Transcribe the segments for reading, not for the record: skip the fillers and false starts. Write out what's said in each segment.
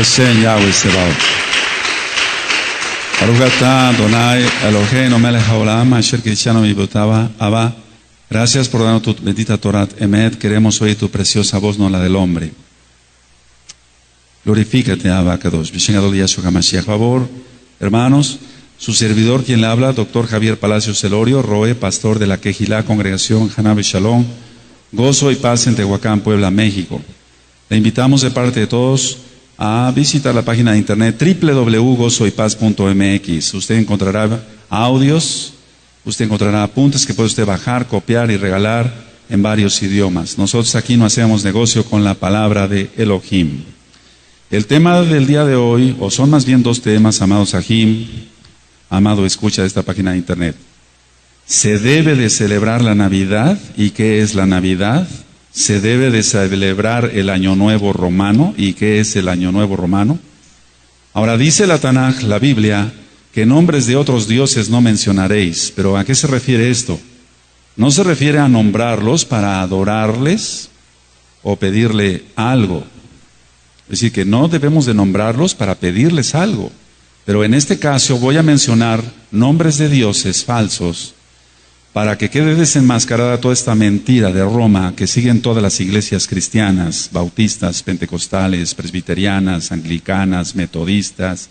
Hashem Yahweh Sebaot. Baruch atah Adonai Eloheinu melech haolam asher kiddushanu mitzvotava Abba. Gracias por darnos tu bendita Torah Emet. Queremos oír tu preciosa voz, no la del hombre. Glorifícate, Abba Kadosh. B'Shem Yahshua HaMashiach. Favor, hermanos, su servidor quien le habla, doctor Javier Palacios Elorio, Roe, pastor de la Quejilá, Congregación Hanabe Shalom, Gozo y Paz en Tehuacán, Puebla, México. Le invitamos de parte de todos a visitar la página de internet www.gozoypaz.mx. Usted encontrará audios, usted encontrará apuntes que puede usted bajar, copiar y regalar en varios idiomas. Nosotros aquí no hacemos negocio con la palabra de Elohim. El tema del día de hoy, o son más bien dos temas, amados Sahim, amado escucha de esta página de internet. ¿Se debe de celebrar la Navidad? ¿Y qué es la Navidad? ¿Se debe de celebrar el Año Nuevo Romano? ¿Y qué es el Año Nuevo Romano? Ahora dice la Tanaj, la Biblia, que nombres de otros dioses no mencionaréis. ¿Pero a qué se refiere esto? No se refiere a nombrarlos para adorarles o pedirle algo. Es decir, que no debemos de nombrarlos para pedirles algo. Pero en este caso voy a mencionar nombres de dioses falsos para que quede desenmascarada toda esta mentira de Roma que siguen todas las iglesias cristianas, bautistas, pentecostales, presbiterianas, anglicanas, metodistas,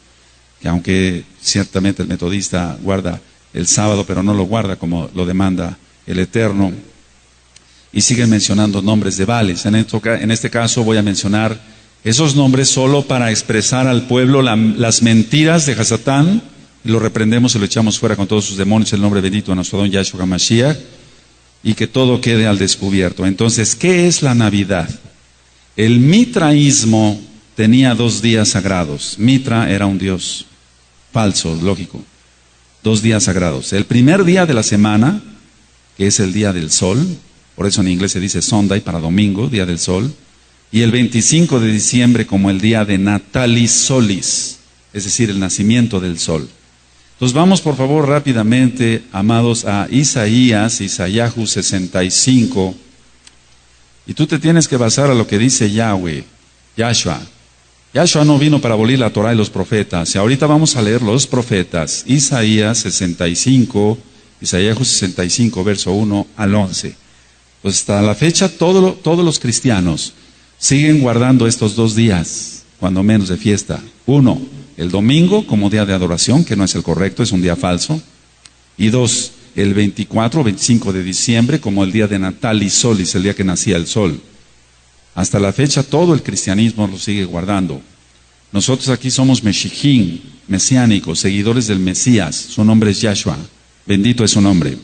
que aunque ciertamente el metodista guarda el sábado, pero no lo guarda como lo demanda el Eterno, y siguen mencionando nombres de Baales. En este caso voy a mencionar esos nombres solo para expresar al pueblo las mentiras de Hasatán, y lo reprendemos y lo echamos fuera con todos sus demonios, el nombre bendito de nuestro don Yahshua HaMashiach, y que todo quede al descubierto. Entonces, ¿qué es la Navidad? El mitraísmo tenía 2 días sagrados. Mitra era un dios falso, lógico. 2 días sagrados. El primer día de la semana, que es el día del sol, por eso en inglés se dice Sunday para domingo, día del sol, y el 25 de diciembre como el día de Natalis Solis, es decir, el nacimiento del sol. Entonces vamos por favor rápidamente, amados, a Isaíahu 65, y tú te tienes que basar a lo que dice Yahweh, Yahshua. Yahshua no vino para abolir la Torah y los profetas, y ahorita vamos a leer los profetas, Isaíahu 65, verso 1 al 11. Pues hasta la fecha todos los cristianos siguen guardando estos 2 días, cuando menos de fiesta. 1, el domingo como día de adoración, que no es el correcto, es un día falso. Y 2, el 24 o 25 de diciembre como el día de Natalis Solis, el día que nacía el sol. Hasta la fecha todo el cristianismo lo sigue guardando. Nosotros aquí somos Meshijim, mesiánicos, seguidores del Mesías. Su nombre es Yahshua. Bendito es su nombre.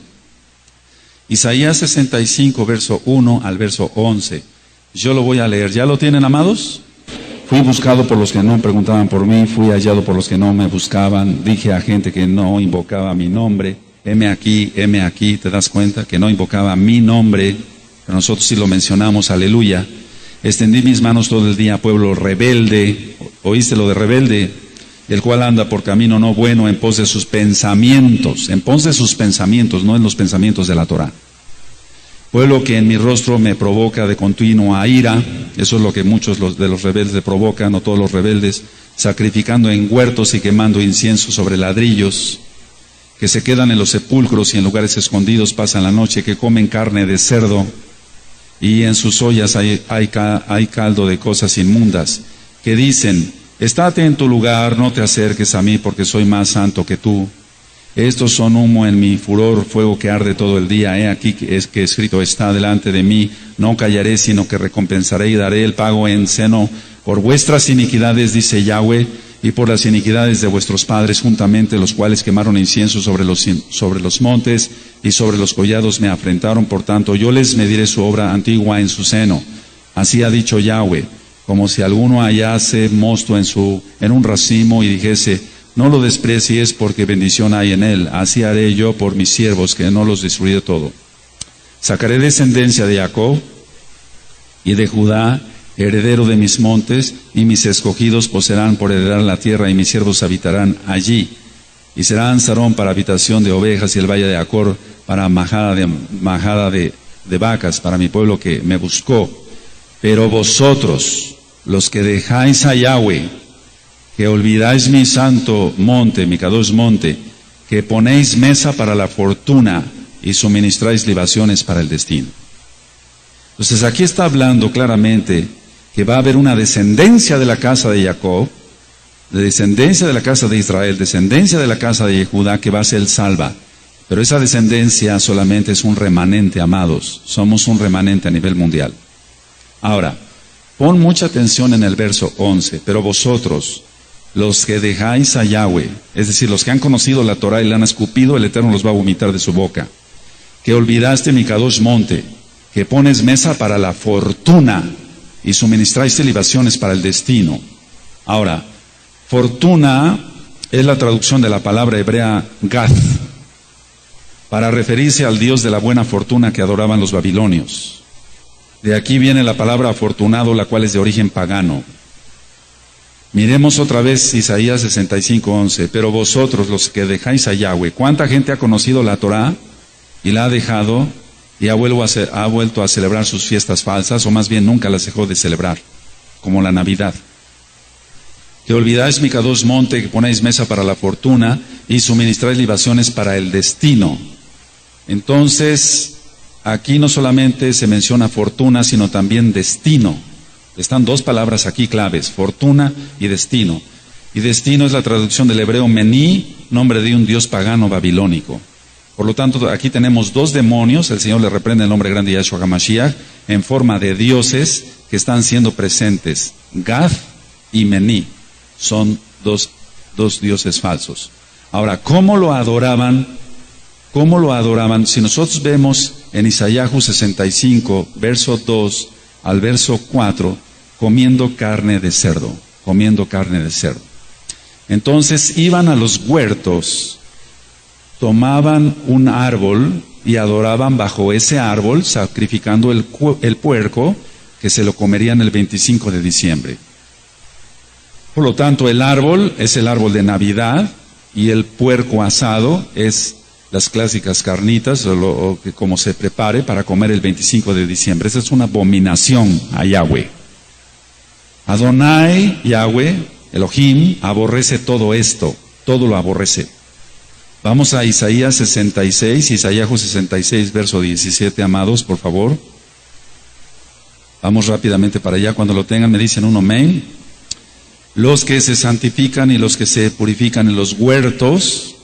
Isaías 65, verso 1 al verso 11. Yo lo voy a leer. ¿Ya lo tienen, amados? Fui buscado por los que no preguntaban por mí, fui hallado por los que no me buscaban. Dije a gente que no invocaba mi nombre, heme aquí, ¿te das cuenta? Que no invocaba mi nombre, pero nosotros sí lo mencionamos, aleluya. Extendí mis manos todo el día, pueblo rebelde, ¿oíste lo de rebelde? El cual anda por camino no bueno en pos de sus pensamientos, no en los pensamientos de la Torah. Pueblo que en mi rostro me provoca de continua ira, eso es lo que muchos de los rebeldes le provocan, no todos los rebeldes, sacrificando en huertos y quemando incienso sobre ladrillos, que se quedan en los sepulcros y en lugares escondidos pasan la noche, que comen carne de cerdo, y en sus ollas hay caldo de cosas inmundas, que dicen, estate en tu lugar, no te acerques a mí, porque soy más santo que tú. Estos son humo en mi furor, fuego que arde todo el día. He aquí que escrito está delante de mí, no callaré, sino que recompensaré y daré el pago en seno por vuestras iniquidades, dice Yahweh, y por las iniquidades de vuestros padres juntamente, los cuales quemaron incienso sobre los montes y sobre los collados me afrentaron. Por tanto, yo les mediré su obra antigua en su seno. Así ha dicho Yahweh, como si alguno hallase mosto en un racimo y dijese, no lo desprecies porque bendición hay en él. Así haré yo por mis siervos, que no los destruiré todo. Sacaré descendencia de Jacob y de Judá, heredero de mis montes, y mis escogidos poseerán por heredar la tierra, y mis siervos habitarán allí. Y serán Sarón para habitación de ovejas, y el valle de Acor para majada de vacas, para mi pueblo que me buscó. Pero vosotros, los que dejáis a Yahweh, que olvidáis mi santo monte, mi Kadosh monte, que ponéis mesa para la fortuna y suministráis libaciones para el destino. Entonces aquí está hablando claramente que va a haber una descendencia de la casa de Jacob, de descendencia de la casa de Israel, descendencia de la casa de Judá, que va a ser salva. Pero esa descendencia solamente es un remanente, amados. Somos un remanente a nivel mundial. Ahora, pon mucha atención en el verso 11. Pero vosotros, los que dejáis a Yahweh, es decir, los que han conocido la Torah y la han escupido, el Eterno los va a vomitar de su boca. Que olvidaste mi Kadosh monte, que pones mesa para la fortuna y suministráis libaciones para el destino. Ahora, fortuna es la traducción de la palabra hebrea Gath, para referirse al Dios de la buena fortuna que adoraban los babilonios. De aquí viene la palabra afortunado, la cual es de origen pagano. Miremos otra vez Isaías 65:11. Pero vosotros, los que dejáis a Yahweh, ¿cuánta gente ha conocido la Torah y la ha dejado y ha vuelto a celebrar sus fiestas falsas, o más bien nunca las dejó de celebrar, como la Navidad? Que olvidáis mi Kadosh monte, que ponéis mesa para la fortuna y suministráis libaciones para el destino. Entonces, aquí no solamente se menciona fortuna, sino también destino. Están dos palabras aquí claves, fortuna y destino. Y destino es la traducción del hebreo Mení, nombre de un dios pagano babilónico. Por lo tanto, aquí tenemos dos demonios, el Señor le reprende el nombre grande de Yahshua HaMashiach, en forma de dioses que están siendo presentes. Gath y Mení son dos dioses falsos. Ahora, ¿cómo lo adoraban? ¿Cómo lo adoraban? Si nosotros vemos en Isaías 65, verso 2 al verso 4, comiendo carne de cerdo, comiendo carne de cerdo. Entonces iban a los huertos, tomaban un árbol y adoraban bajo ese árbol, sacrificando el puerco que se lo comerían el 25 de diciembre. Por lo tanto, el árbol es el árbol de Navidad y el puerco asado es las clásicas carnitas, o como se prepare para comer el 25 de diciembre. Esa es una abominación a Yahweh. Adonai, Yahweh, Elohim, aborrece todo esto, todo lo aborrece. Vamos a Isaías 66, Isaías 66, verso 17, amados, por favor. Vamos rápidamente para allá, cuando lo tengan me dicen un amén. Los que se santifican y los que se purifican en los huertos,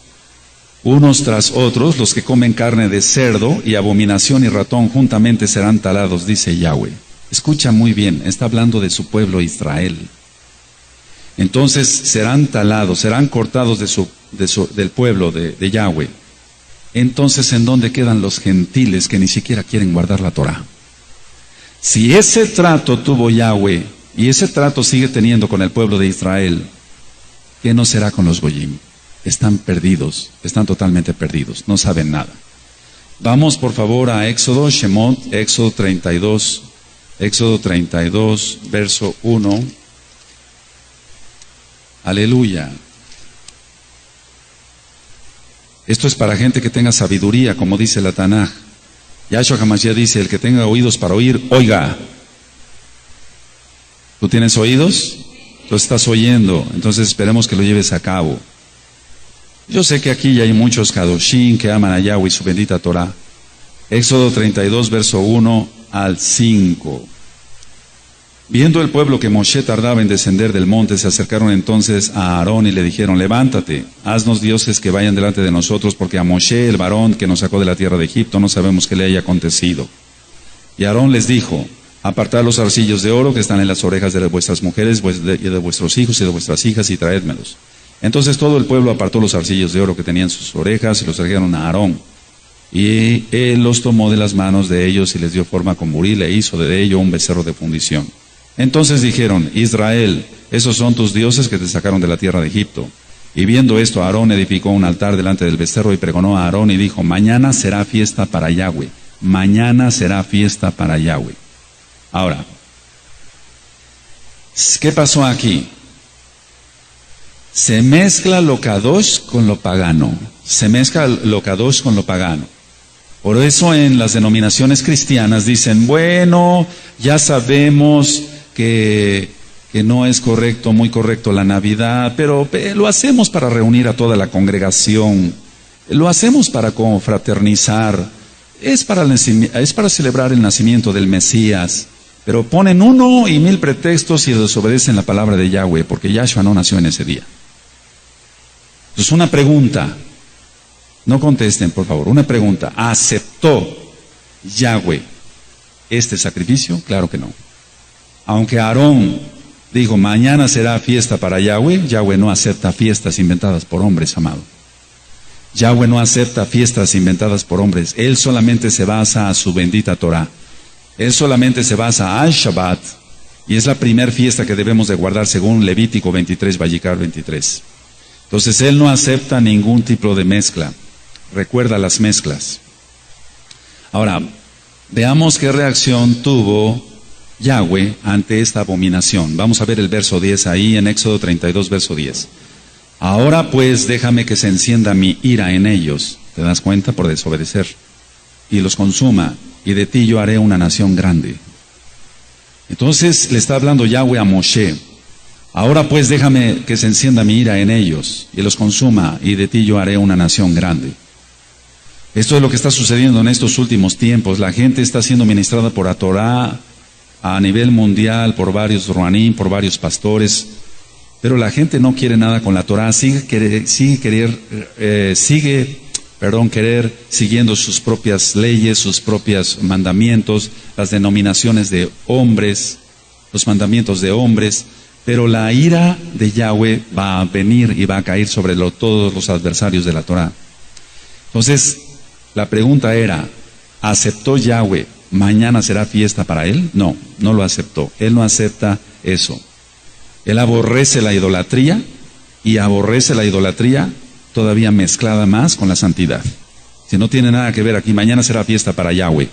unos tras otros, los que comen carne de cerdo y abominación y ratón juntamente serán talados, dice Yahweh. Escucha muy bien, está hablando de su pueblo Israel. Entonces serán talados, serán cortados del pueblo de Yahweh. Entonces, ¿en dónde quedan los gentiles que ni siquiera quieren guardar la Torah? Si ese trato tuvo Yahweh y ese trato sigue teniendo con el pueblo de Israel, ¿qué no será con los goyim? Están perdidos, están totalmente perdidos, no saben nada. Vamos por favor a Éxodo, Shemot, Éxodo 32, verso 1. Aleluya. Esto es para gente que tenga sabiduría, como dice la Tanaj. Yahshua HaMashiach dice, el que tenga oídos para oír, oiga. ¿Tú tienes oídos? Tú estás oyendo, entonces esperemos que lo lleves a cabo. Yo sé que aquí ya hay muchos Kadoshim que aman a Yahweh y su bendita Torah. Éxodo 32, verso 1 al 5. Viendo el pueblo que Moshe tardaba en descender del monte, se acercaron entonces a Aarón y le dijeron, levántate, haznos dioses que vayan delante de nosotros, porque a Moshe, el varón que nos sacó de la tierra de Egipto, no sabemos qué le haya acontecido. Y Aarón les dijo, apartad los zarcillos de oro que están en las orejas de vuestras mujeres, y de vuestros hijos y de vuestras hijas, y traédmelos. Entonces todo el pueblo apartó los zarcillos de oro que tenían sus orejas y los trajeron a Aarón. Y él los tomó de las manos de ellos y les dio forma con buril e hizo de ello un becerro de fundición. Entonces dijeron, Israel, esos son tus dioses que te sacaron de la tierra de Egipto. Y viendo esto, Aarón edificó un altar delante del becerro y pregonó a Aarón y dijo, mañana será fiesta para Yahweh. Mañana será fiesta para Yahweh. Ahora, ¿qué pasó aquí? Se mezcla lo kadosh con lo pagano. Se mezcla lo kadosh con lo pagano. Por eso en las denominaciones cristianas dicen, bueno, ya sabemos que que no es correcto, muy correcto la Navidad, pero lo hacemos para reunir a toda la congregación, lo hacemos para confraternizar, es para celebrar el nacimiento del Mesías, pero ponen 1 y 1000 pretextos y desobedecen la palabra de Yahweh, porque Yahshua no nació en ese día. Entonces, una pregunta, no contesten por favor, una pregunta: ¿aceptó Yahweh este sacrificio? Claro que no. Aunque Aarón dijo, mañana será fiesta para Yahweh, Yahweh no acepta fiestas inventadas por hombres, amado. Yahweh no acepta fiestas inventadas por hombres. Él solamente se basa a su bendita Torah. Él solamente se basa al Shabbat, y es la primera fiesta que debemos de guardar según Levítico 23, Vallicar 23. Entonces, Él no acepta ningún tipo de mezcla. Recuerda las mezclas. Ahora, veamos qué reacción tuvo Yahweh ante esta abominación. Vamos a ver el verso 10 ahí en Éxodo 32, verso 10. Ahora pues déjame que se encienda mi ira en ellos, ¿te das cuenta? Por desobedecer, y los consuma, y de ti yo haré una nación grande. Entonces le está hablando Yahweh a Moshe. Ahora pues déjame que se encienda mi ira en ellos, y los consuma, y de ti yo haré una nación grande. Esto es lo que está sucediendo en estos últimos tiempos. La gente está siendo ministrada por la Torah a nivel mundial, por varios ruanim, por varios pastores, pero la gente no quiere nada con la Torah, sigue querer siguiendo sus propias leyes, sus propios mandamientos, las denominaciones de hombres, los mandamientos de hombres, pero la ira de Yahweh va a venir y va a caer sobre todos los adversarios de la Torah. Entonces, la pregunta era, ¿aceptó Yahweh? ¿Mañana será fiesta para él? No, no lo aceptó. Él no acepta eso. Él aborrece la idolatría, y aborrece la idolatría todavía mezclada más con la santidad. Si no tiene nada que ver aquí, mañana será fiesta para Yahweh.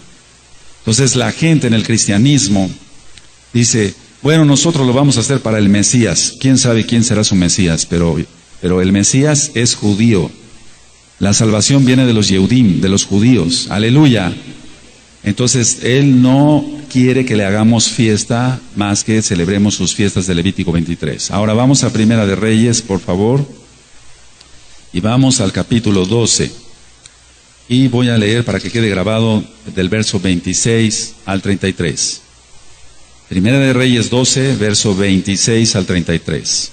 Entonces la gente en el cristianismo dice, bueno, nosotros lo vamos a hacer para el Mesías. ¿Quién sabe quién será su Mesías? Pero el Mesías es judío. La salvación viene de los Yehudim, de los judíos. Aleluya. Entonces, Él no quiere que le hagamos fiesta más que celebremos sus fiestas de Levítico 23. Ahora vamos a Primera de Reyes, por favor, y vamos al capítulo 12. Y voy a leer para que quede grabado del verso 26 al 33. Primera de Reyes 12, verso 26 al 33.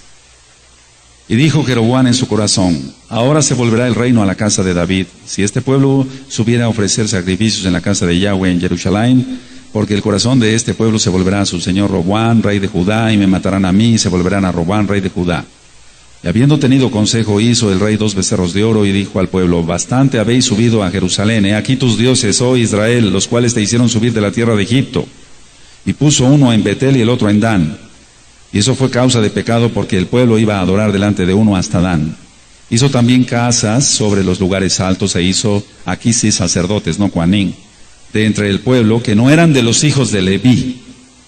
Y dijo Jeroboam en su corazón, ahora se volverá el reino a la casa de David, si este pueblo subiera a ofrecer sacrificios en la casa de Yahweh en Jerusalén, porque el corazón de este pueblo se volverá a su señor Roboam, rey de Judá, y me matarán a mí, y se volverán a Roboam, rey de Judá. Y habiendo tenido consejo, hizo el rey 2 becerros de oro, y dijo al pueblo, bastante habéis subido a Jerusalén, he aquí tus dioses, oh Israel, los cuales te hicieron subir de la tierra de Egipto. Y puso uno en Betel y el otro en Dan. Y eso fue causa de pecado, porque el pueblo iba a adorar delante de uno hasta Dan. Hizo también casas sobre los lugares altos, e hizo aquí sí sacerdotes, no Coanín, de entre el pueblo, que no eran de los hijos de Leví.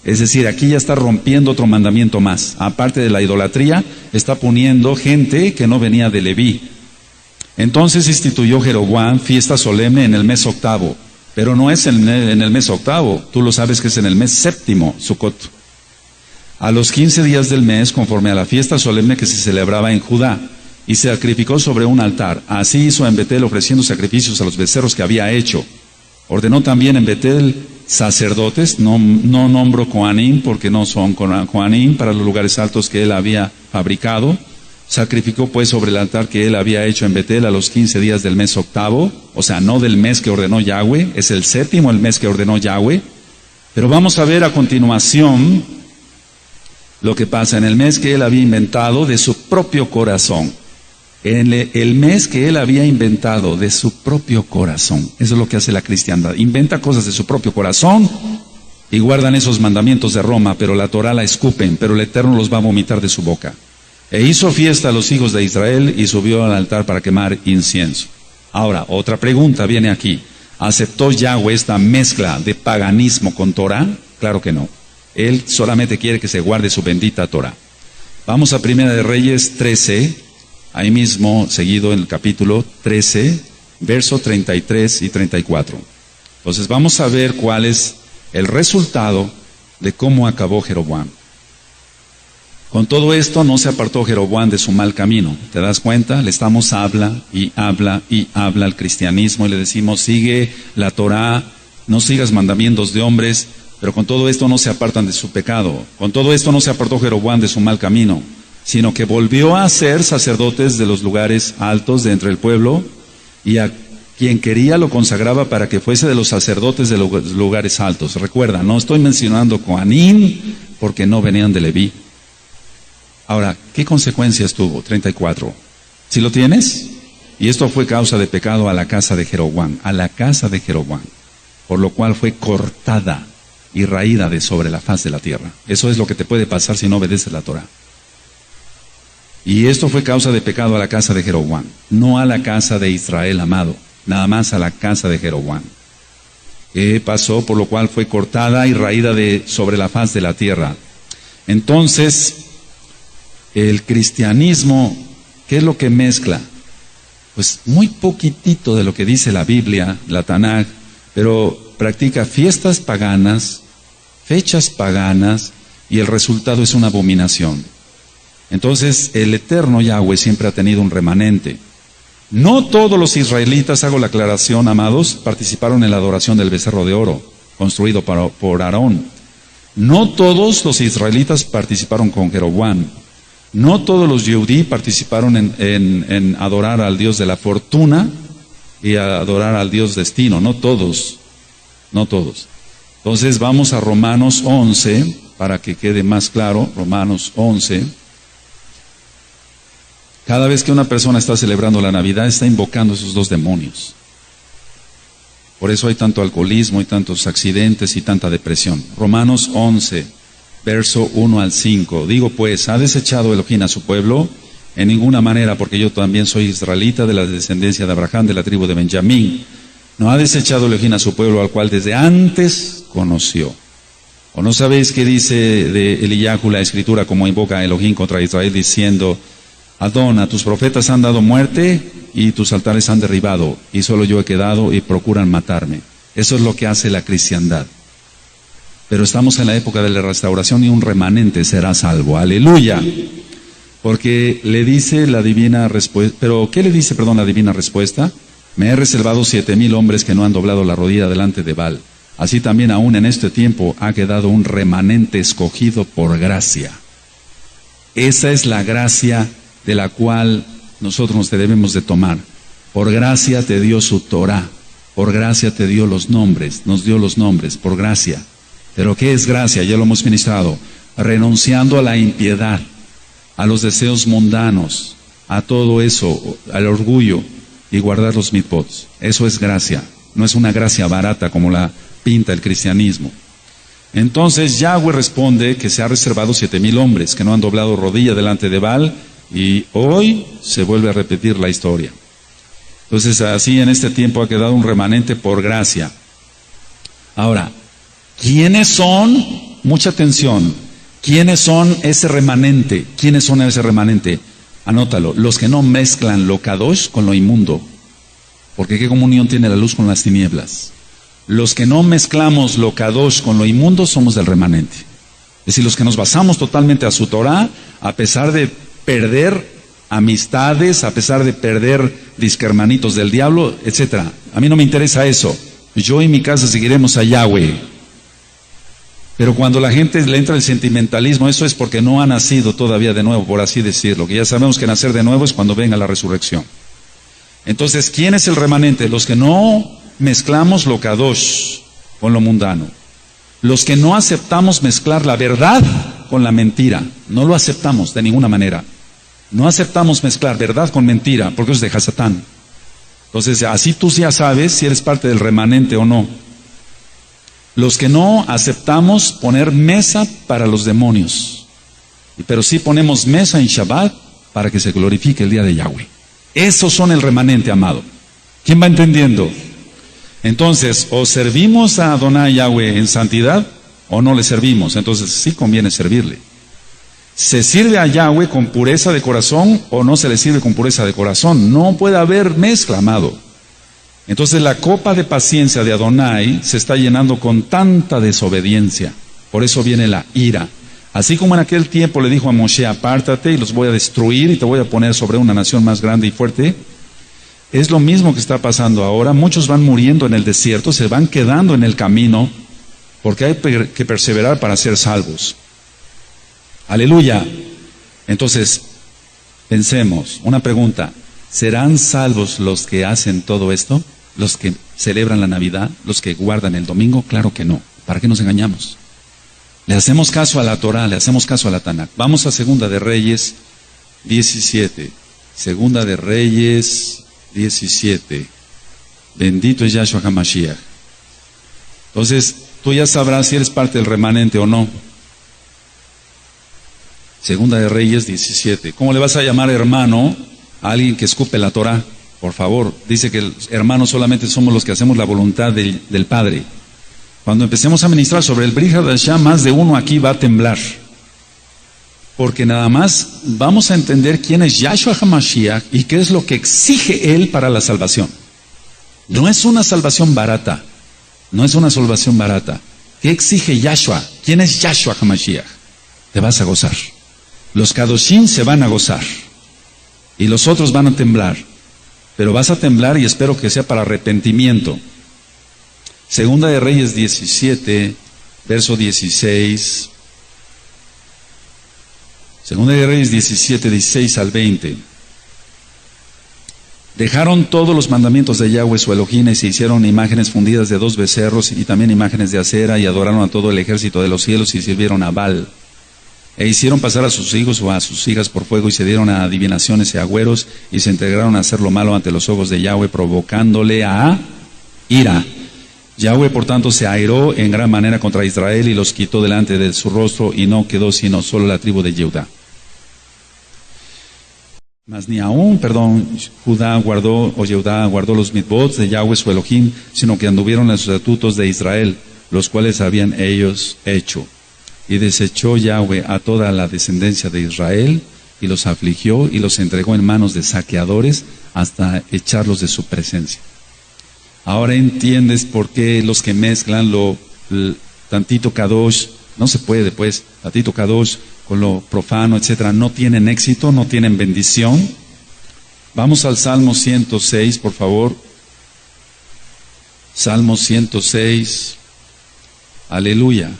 Es decir, aquí ya está rompiendo otro mandamiento más. Aparte de la idolatría, está poniendo gente que no venía de Leví. Entonces instituyó Jeroboam fiesta solemne en el mes 8, pero no es en el mes 8, tú lo sabes que es en el mes 7, Sukkot. A los 15 días del mes, conforme a la fiesta solemne que se celebraba en Judá, y se sacrificó sobre un altar. Así hizo en Betel, ofreciendo sacrificios a los becerros que había hecho. Ordenó también en Betel sacerdotes, no nombro Coanín, porque no son Coanín, para los lugares altos que él había fabricado. Sacrificó pues sobre el altar que él había hecho en Betel a los 15 días del mes 8, o sea, no del mes que ordenó Yahweh, es el 7 el mes que ordenó Yahweh. Pero vamos a ver a continuación lo que pasa en el mes que él había inventado de su propio corazón. En el mes que él había inventado de su propio corazón. Eso es lo que hace la cristiandad. Inventa cosas de su propio corazón y guardan esos mandamientos de Roma, pero la Torah la escupen, pero el Eterno los va a vomitar de su boca. E hizo fiesta a los hijos de Israel y subió al altar para quemar incienso. Ahora, otra pregunta viene aquí. ¿Aceptó Yahweh esta mezcla de paganismo con Torah? Claro que no. Él solamente quiere que se guarde su bendita Torah. Vamos a Primera de Reyes 13, ahí mismo seguido en el capítulo 13, verso 33 y 34. Entonces vamos a ver cuál es el resultado de cómo acabó Jeroboam. Con todo esto no se apartó Jeroboam de su mal camino. ¿Te das cuenta? Le estamos habla y habla y habla al cristianismo y le decimos, sigue la Torá, no sigas mandamientos de hombres, pero con todo esto no se apartan de su pecado. Con todo esto no se apartó Jeroboam de su mal camino, sino que volvió a ser sacerdotes de los lugares altos de entre el pueblo, y a quien quería lo consagraba para que fuese de los sacerdotes de los lugares altos. Recuerda, no estoy mencionando Coanín porque no venían de Leví. Ahora, ¿qué consecuencias tuvo? 34. ¿Sí lo tienes? Y esto fue causa de pecado a la casa de Jeroboam, por lo cual fue cortada y raída de sobre la faz de la tierra. Eso es lo que te puede pasar si no obedeces la Torah. Y esto fue causa de pecado a la casa de Jeroboam, no a la casa de Israel, amado, nada más a la casa de Jeroboam. ¿Qué pasó? Por lo cual fue cortada y raída de sobre la faz de la tierra. Entonces, el cristianismo, ¿qué es lo que mezcla? Pues muy poquitito de lo que dice la Biblia, la Tanaj, pero practica fiestas paganas, fechas paganas, y el resultado es una abominación. Entonces, el eterno Yahweh siempre ha tenido un remanente. No todos los israelitas, hago la aclaración, amados, participaron en la adoración del becerro de oro, construido por Aarón. No todos los israelitas participaron con Jeroboam. No todos los Yehudí participaron en adorar al Dios de la fortuna y adorar al Dios destino. No todos. Entonces vamos a Romanos 11, para que quede más claro. Romanos 11. Cada vez que una persona está celebrando la Navidad, está invocando esos dos demonios. Por eso hay tanto alcoholismo y tantos accidentes y tanta depresión. Romanos 11, verso 1 al 5. Digo pues, ¿ha desechado Elohim a su pueblo? En ninguna manera, porque yo también soy israelita de la descendencia de Abraham, de la tribu de Benjamín. No ha desechado Elohim a su pueblo, al cual desde antes conoció. ¿O no sabéis qué dice de Eliyahu la escritura, como invoca a Elohim contra Israel, diciendo: Adón, a tus profetas han dado muerte y tus altares han derribado, y solo yo he quedado y procuran matarme? Eso es lo que hace la cristiandad. Pero estamos en la época de la restauración y un remanente será salvo. ¡Aleluya! Porque le dice la divina respuesta. ¿Pero qué le dice, la divina respuesta? Me he reservado 7,000 hombres que no han doblado la rodilla delante de Baal. Así también aún en este tiempo ha quedado un remanente escogido por gracia. Esa es la gracia de la cual nosotros nos debemos de tomar. Por gracia te dio su Torah, por gracia te dio los nombres, nos dio los nombres, por gracia. Pero ¿qué es gracia? Ya lo hemos ministrado. Renunciando a la impiedad, a los deseos mundanos, a todo eso, al orgullo, y guardar los mitzvot. Eso es gracia. No es una gracia barata como la pinta el cristianismo. Entonces Yahweh responde que se ha reservado 7,000 hombres que no han doblado rodilla delante de Baal, y hoy se vuelve a repetir la historia. Entonces así en este tiempo ha quedado un remanente por gracia. Ahora, ¿quiénes son? Mucha atención. ¿Quiénes son ese remanente? ¿Quiénes son ese remanente? Anótalo. Los que no mezclan lo kadosh con lo inmundo. Porque ¿qué comunión tiene la luz con las tinieblas? Los que no mezclamos lo kadosh con lo inmundo somos del remanente. Es decir, los que nos basamos totalmente a su Torah, a pesar de perder amistades, a pesar de perder disquermanitos del diablo, etc. A mí no me interesa eso. Yo y mi casa seguiremos a Yahweh. Pero cuando la gente le entra el sentimentalismo, eso es porque no ha nacido todavía de nuevo, por así decirlo. Que ya sabemos que nacer de nuevo es cuando venga la resurrección. Entonces, ¿quién es el remanente? Los que no mezclamos lo kadosh con lo mundano. Los que no aceptamos mezclar la verdad con la mentira. No lo aceptamos de ninguna manera. No aceptamos mezclar verdad con mentira, porque eso es de Hasatán. Entonces, así tú ya sabes si eres parte del remanente o no. Los que no aceptamos poner mesa para los demonios, pero sí ponemos mesa en Shabbat para que se glorifique el día de Yahweh. Esos son el remanente, amado. ¿Quién va entendiendo? Entonces, o servimos a Adonai Yahweh en santidad, o no le servimos. Entonces, sí conviene servirle. ¿Se sirve a Yahweh con pureza de corazón o no se le sirve con pureza de corazón? No puede haber mezcla, amado. Entonces la copa de paciencia de Adonai se está llenando con tanta desobediencia. Por eso viene la ira. Así como en aquel tiempo le dijo a Moshe, apártate y los voy a destruir y te voy a poner sobre una nación más grande y fuerte, es lo mismo que está pasando ahora. Muchos van muriendo en el desierto, se van quedando en el camino, porque hay que perseverar para ser salvos. Aleluya. Entonces, pensemos, una pregunta, ¿serán salvos los que hacen todo esto? ¿Los que celebran la Navidad? ¿Los que guardan el domingo? Claro que no. ¿Para qué nos engañamos? Le hacemos caso a la Torah, le hacemos caso a la Tanakh. Vamos a Segunda de Reyes 17. Segunda de Reyes 17. Bendito es Yahshua HaMashiach. Entonces, tú ya sabrás si eres parte del remanente o no. Segunda de Reyes 17. ¿Cómo le vas a llamar hermano a alguien que escupe la Torah? Por favor, dice que hermanos solamente somos los que hacemos la voluntad del Padre. Cuando empecemos a ministrar sobre el Brit Hadashah, más de uno aquí va a temblar. Porque nada más vamos a entender quién es Yahshua HaMashiach y qué es lo que exige Él para la salvación. No es una salvación barata. No es una salvación barata. ¿Qué exige Yahshua? ¿Quién es Yahshua HaMashiach? Te vas a gozar. Los Kadoshim se van a gozar. Y los otros van a temblar. Pero vas a temblar y espero que sea para arrepentimiento. Segunda de Reyes 17, verso 16. Segunda de Reyes 17, 16 al 20. Dejaron todos los mandamientos de Yahweh su Elohim y se hicieron imágenes fundidas de 2 becerros y también imágenes de acera y adoraron a todo el ejército de los cielos y sirvieron a Baal. E hicieron pasar a sus hijos o a sus hijas por fuego y se dieron a adivinaciones y agüeros y se entregaron a hacer lo malo ante los ojos de Yahweh, provocándole a ira. Yahweh, por tanto, se airó en gran manera contra Israel y los quitó delante de su rostro y no quedó sino solo la tribu de Judá. Mas ni aún, Judá guardó los mitzvot de Yahweh su Elohim, sino que anduvieron en los estatutos de Israel, los cuales habían ellos hecho. Y desechó Yahweh a toda la descendencia de Israel, y los afligió y los entregó en manos de saqueadores hasta echarlos de su presencia. Ahora entiendes por qué los que mezclan tantito Kadosh, no se puede pues, tantito Kadosh con lo profano, etcétera, no tienen éxito, no tienen bendición. Vamos al Salmo 106, por favor. Salmo 106, aleluya.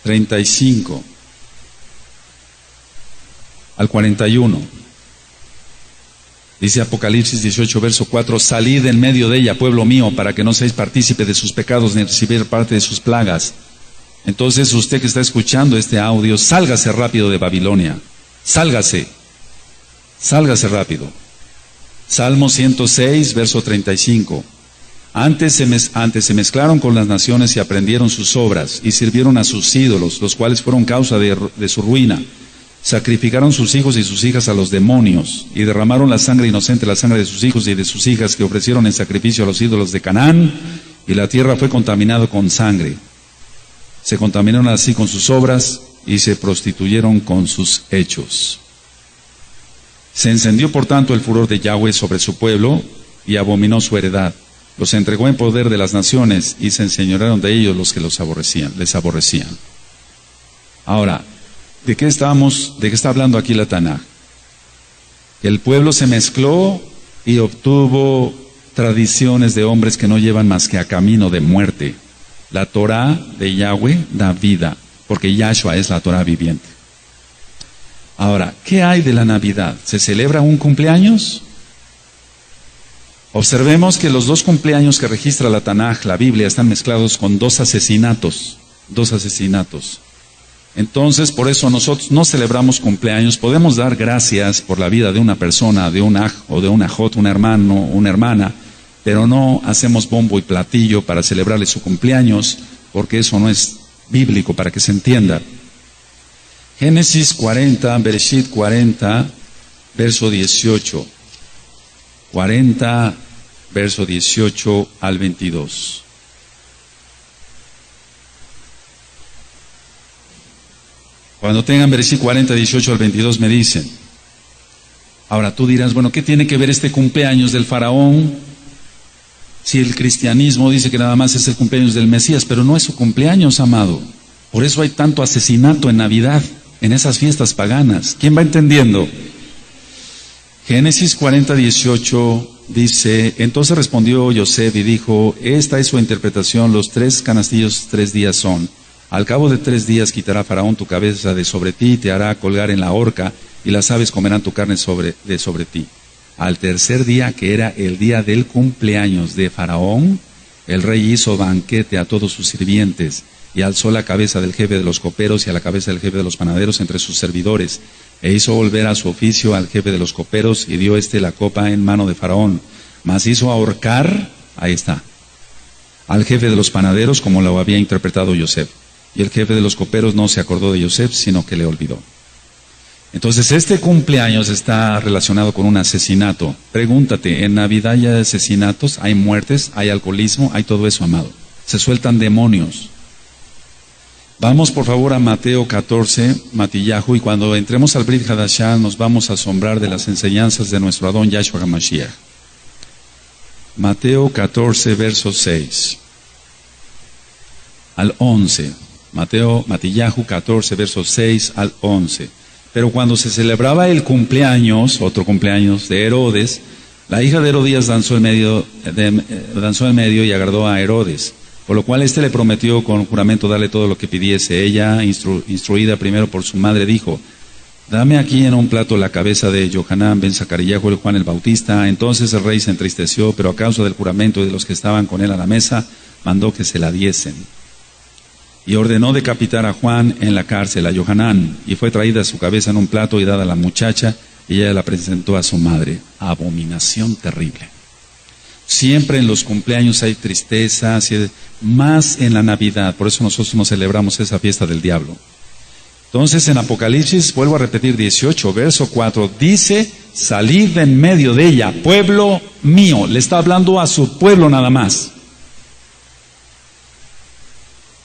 35 al 41. Dice Apocalipsis 18, verso 4, salid en medio de ella, pueblo mío, para que no seáis partícipe de sus pecados, ni recibir parte de sus plagas. Entonces usted que está escuchando este audio, sálgase rápido de Babilonia. Sálgase rápido. Salmo 106, verso 35. Antes se mezclaron con las naciones y aprendieron sus obras, y sirvieron a sus ídolos, los cuales fueron causa de su ruina. Sacrificaron sus hijos y sus hijas a los demonios, y derramaron la sangre inocente, la sangre de sus hijos y de sus hijas, que ofrecieron en sacrificio a los ídolos de Canaán, y la tierra fue contaminada con sangre. Se contaminaron así con sus obras, y se prostituyeron con sus hechos. Se encendió por tanto el furor de Yahweh sobre su pueblo, y abominó su heredad. Los entregó en poder de las naciones, y se enseñorearon de ellos los que les aborrecían. Ahora, ¿de qué está hablando aquí la Tanakh? El pueblo se mezcló y obtuvo tradiciones de hombres que no llevan más que a camino de muerte. La Torah de Yahweh da vida, porque Yahshua es la Torah viviente. Ahora, ¿qué hay de la Navidad? ¿Se celebra un cumpleaños? Observemos que los 2 cumpleaños que registra la Tanakh, la Biblia, están mezclados con 2 asesinatos. Entonces, por eso nosotros no celebramos cumpleaños. Podemos dar gracias por la vida de una persona, de un aj o de una jot, un hermano, una hermana, pero no hacemos bombo y platillo para celebrarle su cumpleaños, porque eso no es bíblico, para que se entienda. Génesis 40, Bereshit 40, verso 18. 40, verso 18 al 22. Cuando tengan Bereshit 40, 18 al 22 me dicen. Ahora tú dirás, bueno, ¿qué tiene que ver este cumpleaños del faraón? Si el cristianismo dice que nada más es el cumpleaños del Mesías, pero no es su cumpleaños, amado. Por eso hay tanto asesinato en Navidad, en esas fiestas paganas. ¿Quién va entendiendo? Génesis 40:18 dice: entonces respondió Yosef y dijo: esta es su interpretación, los 3 canastillos 3 días son. Al cabo de 3 días quitará Faraón tu cabeza de sobre ti y te hará colgar en la horca, y las aves comerán tu carne de sobre ti. Al tercer día, que era el día del cumpleaños de Faraón, el rey hizo banquete a todos sus sirvientes, y alzó la cabeza del jefe de los coperos y a la cabeza del jefe de los panaderos entre sus servidores, e hizo volver a su oficio al jefe de los coperos, y dio la copa en mano de Faraón. Mas hizo ahorcar, ahí está, al jefe de los panaderos, como lo había interpretado Yosef. Y el jefe de los coperos no se acordó de Yosef, sino que le olvidó. Entonces este cumpleaños está relacionado con un asesinato. Pregúntate, ¿en Navidad hay asesinatos, hay muertes, hay alcoholismo, hay todo eso, amado? Se sueltan demonios. Vamos por favor a Mateo 14, Matillahu, y cuando entremos al Brit Hadashah nos vamos a asombrar de las enseñanzas de nuestro Adón Yahshua HaMashiach. Mateo 14, verso 6 al 11. Matillahu 14, versos 6 al 11. Pero cuando se celebraba el cumpleaños, otro cumpleaños de Herodes, la hija de Herodías danzó en medio y agradó a Herodes, por lo cual éste le prometió con juramento darle todo lo que pidiese. Ella, instruida primero por su madre, dijo: dame aquí en un plato la cabeza de Johanán ben Zacariah, Juan el Bautista. Entonces el rey se entristeció, pero a causa del juramento y de los que estaban con él a la mesa, mandó que se la diesen. Y ordenó decapitar a Juan en la cárcel, a Johanán, y fue traída su cabeza en un plato y dada a la muchacha, y ella la presentó a su madre. Abominación terrible. Siempre en los cumpleaños hay tristeza, más en la Navidad, por eso nosotros no celebramos esa fiesta del diablo. Entonces en Apocalipsis, vuelvo a repetir 18, verso 4, dice: salid de en medio de ella, pueblo mío. Le está hablando a su pueblo nada más.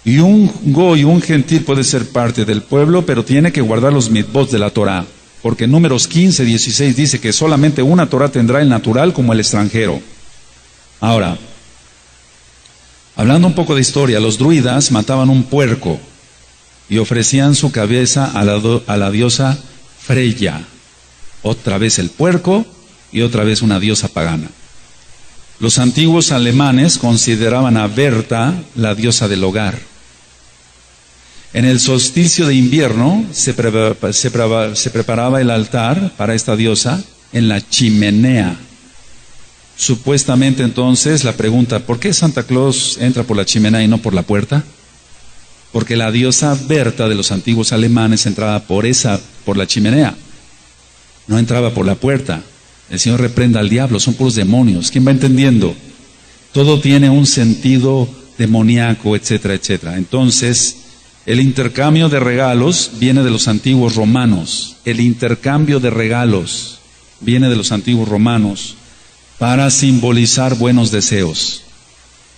Y un goy, un gentil puede ser parte del pueblo, pero tiene que guardar los mitzvot de la Torah. Porque en Números 15, 16 dice que solamente una Torah tendrá el natural como el extranjero. Ahora, hablando un poco de historia, los druidas mataban un puerco y ofrecían su cabeza a la diosa Freya. Otra vez el puerco y otra vez una diosa pagana. Los antiguos alemanes consideraban a Berta la diosa del hogar. En el solsticio de invierno se preparaba el altar para esta diosa en la chimenea. Supuestamente entonces la pregunta: ¿por qué Santa Claus entra por la chimenea y no por la puerta? Porque la diosa Berta de los antiguos alemanes entraba por la chimenea, no entraba por la puerta. El Señor reprenda al diablo, son puros demonios. ¿Quién va entendiendo? Todo tiene un sentido demoníaco, etcétera, etcétera. Entonces, el intercambio de regalos viene de los antiguos romanos. El intercambio de regalos viene de los antiguos romanos para simbolizar buenos deseos.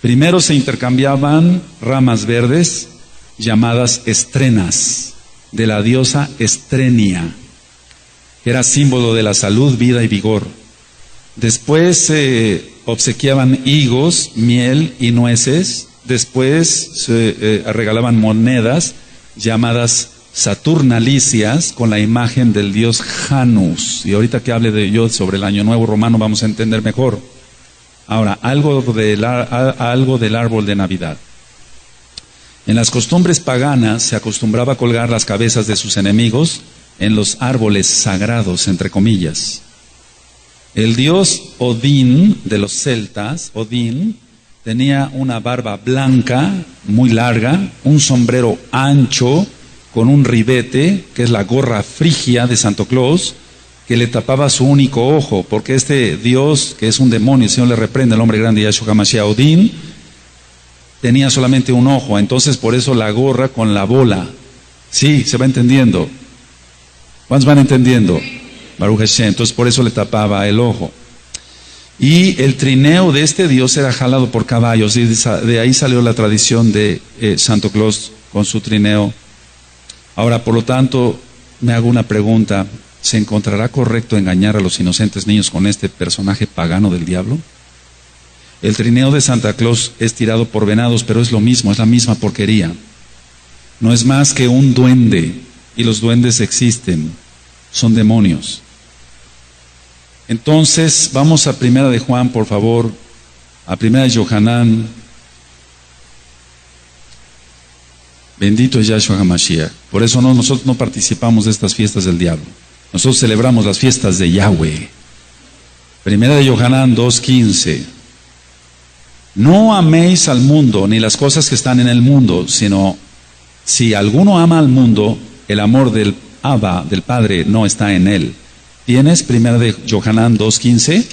Primero se intercambiaban ramas verdes llamadas estrenas de la diosa Estrenia, que era símbolo de la salud, vida y vigor. Después se obsequiaban higos, miel y nueces. Después se regalaban monedas llamadas saturnalicias con la imagen del dios Janus. Y ahorita que hable yo sobre el Año Nuevo Romano vamos a entender mejor. Ahora, algo del árbol de Navidad. En las costumbres paganas se acostumbraba a colgar las cabezas de sus enemigos en los árboles sagrados, entre comillas. El dios Odín de los celtas, Odín, tenía una barba blanca, muy larga, un sombrero ancho, con un ribete, que es la gorra frigia de Santo Claus, que le tapaba su único ojo, porque este Dios, que es un demonio, el Señor le reprende, el hombre grande Yahshua HaMashiach, Odín, tenía solamente un ojo, entonces por eso la gorra con la bola. Sí, se va entendiendo. ¿Cuántos van entendiendo? Baruch Hashem, entonces por eso le tapaba el ojo. Y el trineo de este Dios era jalado por caballos, y de ahí salió la tradición de Santo Claus con su trineo. Ahora, por lo tanto, me hago una pregunta: ¿se encontrará correcto engañar a los inocentes niños con este personaje pagano del diablo? El trineo de Santa Claus es tirado por venados, pero es lo mismo, es la misma porquería. No es más que un duende, y los duendes existen, son demonios. Entonces, vamos a Primera de Juan, por favor, a Primera de Yohanan. Bendito es Yahshua HaMashiach. Por eso nosotros no participamos de estas fiestas del diablo. Nosotros celebramos las fiestas de Yahweh. Primera de Yohanan 2:15. No améis al mundo ni las cosas que están en el mundo, sino si alguno ama al mundo, el amor del Abba, del Padre, no está en él. ¿Tienes Primera de Yohanan 2:15?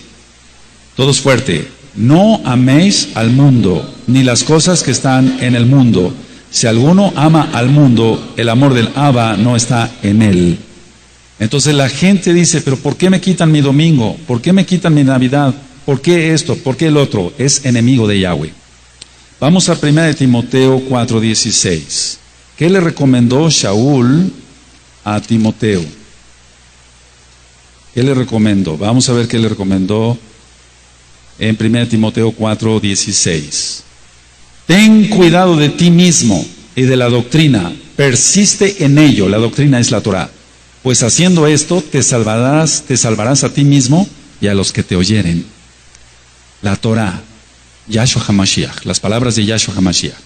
Todos fuerte. No améis al mundo ni las cosas que están en el mundo. Si alguno ama al mundo, el amor del Abba no está en él. Entonces la gente dice, pero ¿por qué me quitan mi domingo? ¿Por qué me quitan mi Navidad? ¿Por qué esto? ¿Por qué el otro? Es enemigo de Yahweh. Vamos a 1 Timoteo 4:16. ¿Qué le recomendó Shaul a Timoteo? ¿Qué le recomendó? Vamos a ver qué le recomendó en 1 Timoteo 4:16. Ten cuidado de ti mismo y de la doctrina, persiste en ello. La doctrina es la Torah. Pues haciendo esto te salvarás a ti mismo y a los que te oyeren. La Torah, Yahshua HaMashiach, las palabras de Yahshua HaMashiach.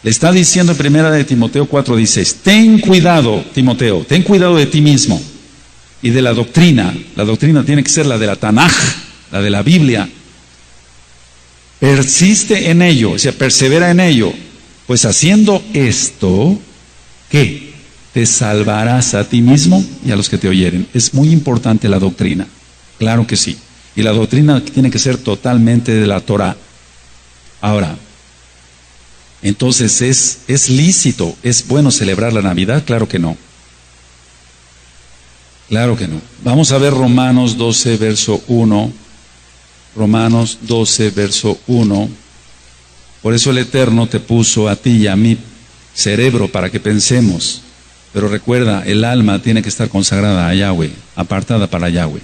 Le está diciendo en 1 de Timoteo 4:16, ten cuidado, Timoteo, ten cuidado de ti mismo y de la doctrina. La doctrina tiene que ser la de la Tanaj, la de la Biblia. Persiste en ello, o sea, persevera en ello. Pues haciendo esto, ¿qué? Te salvarás a ti mismo y a los que te oyeren. Es muy importante la doctrina, claro que sí. Y la doctrina tiene que ser totalmente de la Torah. Ahora, entonces, ¿es lícito, es bueno celebrar la Navidad? Claro que no. Claro que no. Vamos a ver Romanos 12, verso 1. Romanos 12, verso 1. Por eso el Eterno te puso a ti y a mí cerebro para que pensemos. Pero recuerda, el alma tiene que estar consagrada a Yahweh, apartada para Yahweh.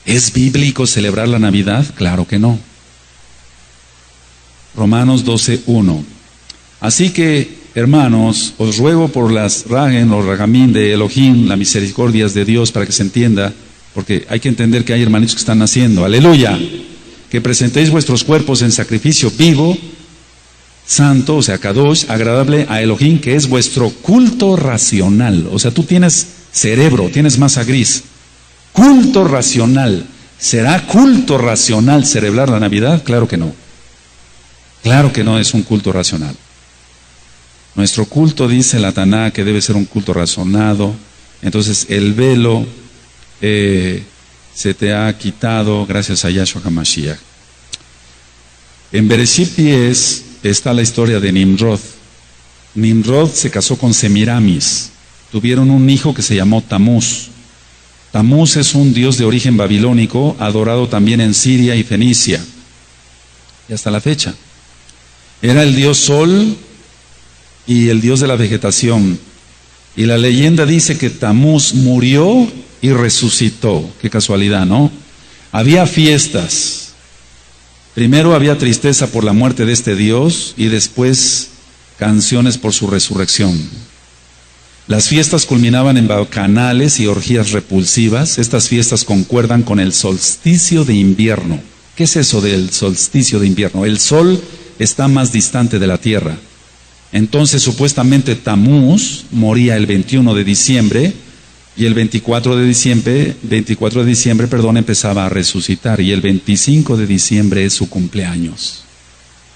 ¿Es bíblico celebrar la Navidad? Claro que no. Romanos 12, 1. Así que, hermanos, os ruego por las Ragen, los Ragamín de Elohim, las misericordias de Dios, para que se entienda, porque hay que entender que hay hermanitos que están naciendo. Aleluya. Que presentéis vuestros cuerpos en sacrificio vivo, santo, o sea, kadosh, agradable a Elohim, que es vuestro culto racional. O sea, tú tienes cerebro, tienes masa gris. Culto racional. ¿Será culto racional celebrar la Navidad? Claro que no. Claro que no es un culto racional. Nuestro culto, dice la Taná, que debe ser un culto razonado. Entonces, el velo se te ha quitado gracias a Yahshua HaMashiach. En Bereshit 10 está la historia de Nimrod. Nimrod se casó con Semiramis. Tuvieron un hijo que se llamó Tamuz. Tamuz es un dios de origen babilónico, adorado también en Siria y Fenicia. Y hasta la fecha. Era el dios Sol y el dios de la vegetación. Y la leyenda dice que Tamuz murió y resucitó. Qué casualidad, ¿no? Había fiestas. Primero había tristeza por la muerte de este Dios y después canciones por su resurrección. Las fiestas culminaban en bacanales y orgías repulsivas. Estas fiestas concuerdan con el solsticio de invierno. ¿Qué es eso del solsticio de invierno? El sol está más distante de la tierra. Entonces supuestamente Tamuz moría el 21 de diciembre y el 24 de diciembre, empezaba a resucitar, y el 25 de diciembre es su cumpleaños.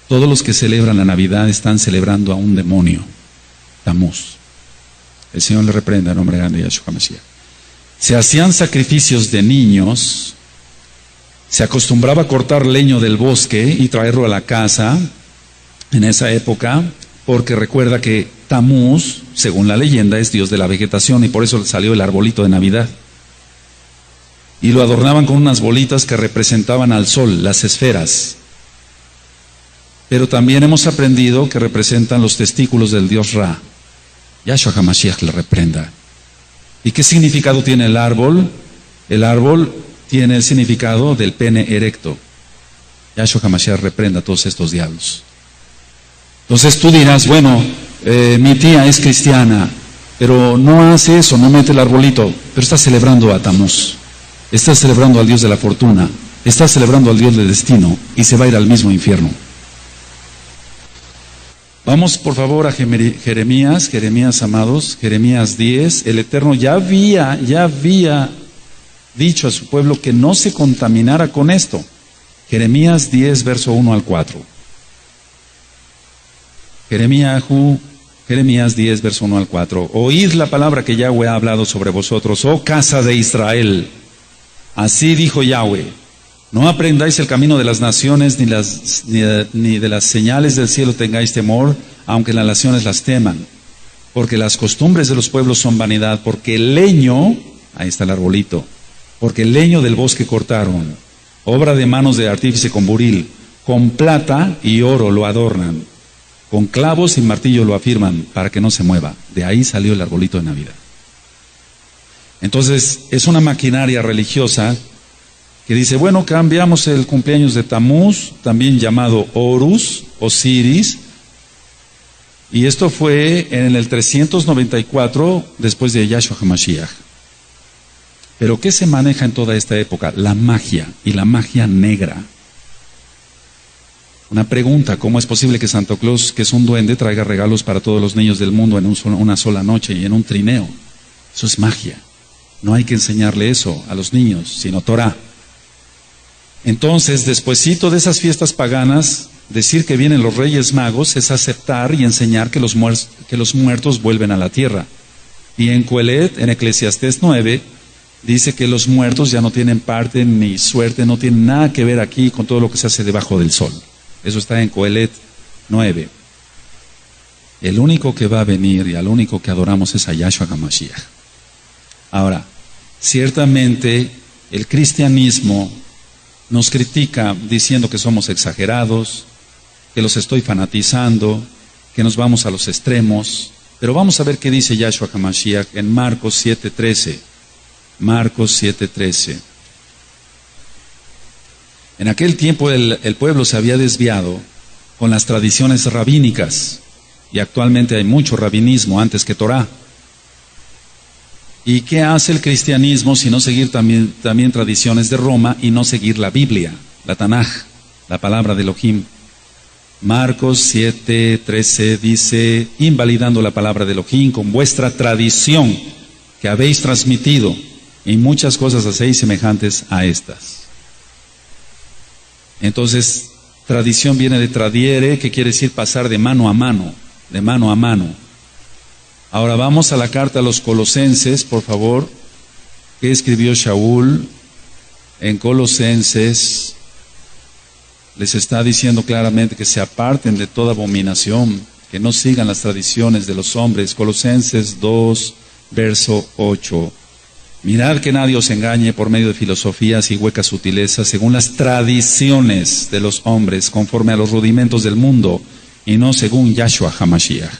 Todos los que celebran la Navidad están celebrando a un demonio, Tamuz. El Señor le reprenda en nombre grande de Yahshua HaMashiach. Se hacían sacrificios de niños, se acostumbraba a cortar leño del bosque y traerlo a la casa en esa época, porque recuerda que Tamuz, según la leyenda, es dios de la vegetación, y por eso salió el arbolito de Navidad. Y lo adornaban con unas bolitas que representaban al sol, las esferas. Pero también hemos aprendido que representan los testículos del dios Ra. Yahshua HaMashiach le reprenda. ¿Y qué significado tiene el árbol? El árbol tiene el significado del pene erecto. Yahshua HaMashiach reprenda a todos estos diablos. Entonces tú dirás, bueno, mi tía es cristiana, pero no hace eso, no mete el arbolito, pero está celebrando a Tamuz, está celebrando al Dios de la fortuna, está celebrando al Dios del destino y se va a ir al mismo infierno. Vamos por favor a Jeremías amados, Jeremías 10. El Eterno ya había dicho a su pueblo que no se contaminara con esto. Jeremías 10, verso 1 al 4. Jeremías 10, verso 1 al 4. Oíd la palabra que Yahweh ha hablado sobre vosotros, oh casa de Israel. Así dijo Yahweh. No aprendáis el camino de las naciones, ni de las señales del cielo tengáis temor, aunque las naciones las teman. Porque las costumbres de los pueblos son vanidad, porque el leño, ahí está el arbolito, porque el leño del bosque cortaron, obra de manos de artífice con buril, con plata y oro lo adornan, con clavos y martillo lo afirman, para que no se mueva. De ahí salió el arbolito de Navidad. Entonces, es una maquinaria religiosa que dice, bueno, cambiamos el cumpleaños de Tamuz, también llamado Horus, Osiris, y esto fue en el 394 después de Yahshua HaMashiach. Pero ¿qué se maneja en toda esta época? La magia, y la magia negra. Una pregunta, ¿cómo es posible que Santo Claus, que es un duende, traiga regalos para todos los niños del mundo en una sola noche y en un trineo? Eso es magia. No hay que enseñarle eso a los niños, sino Torah. Entonces, despuesito de esas fiestas paganas, decir que vienen los Reyes Magos es aceptar y enseñar que los muertos vuelven a la tierra. Y en Coelet, en Eclesiastés 9, dice que los muertos ya no tienen parte ni suerte, no tienen nada que ver aquí con todo lo que se hace debajo del sol. Eso está en Coelet 9. El único que va a venir y al único que adoramos es a Yahshua HaMashiach. Ahora, ciertamente el cristianismo nos critica diciendo que somos exagerados, que los estoy fanatizando, que nos vamos a los extremos. Pero vamos a ver qué dice Yahshua HaMashiach en Marcos 7:13. Marcos 7:13. En aquel tiempo el pueblo se había desviado con las tradiciones rabínicas, y actualmente hay mucho rabinismo antes que Torah. ¿Y qué hace el cristianismo sino seguir también tradiciones de Roma y no seguir la Biblia, la Tanaj, la palabra de Elohim? Marcos 7:13 dice, invalidando la palabra de Elohim con vuestra tradición que habéis transmitido, y muchas cosas hacéis semejantes a estas. Entonces, tradición viene de tradiere, que quiere decir pasar de mano a mano, de mano a mano. Ahora vamos a la carta a los Colosenses, por favor, que escribió Shaul en Colosenses. Les está diciendo claramente que se aparten de toda abominación, que no sigan las tradiciones de los hombres. Colosenses 2, verso 8. Mirad que nadie os engañe por medio de filosofías y huecas sutilezas, según las tradiciones de los hombres, conforme a los rudimentos del mundo, y no según Yahshua HaMashiach.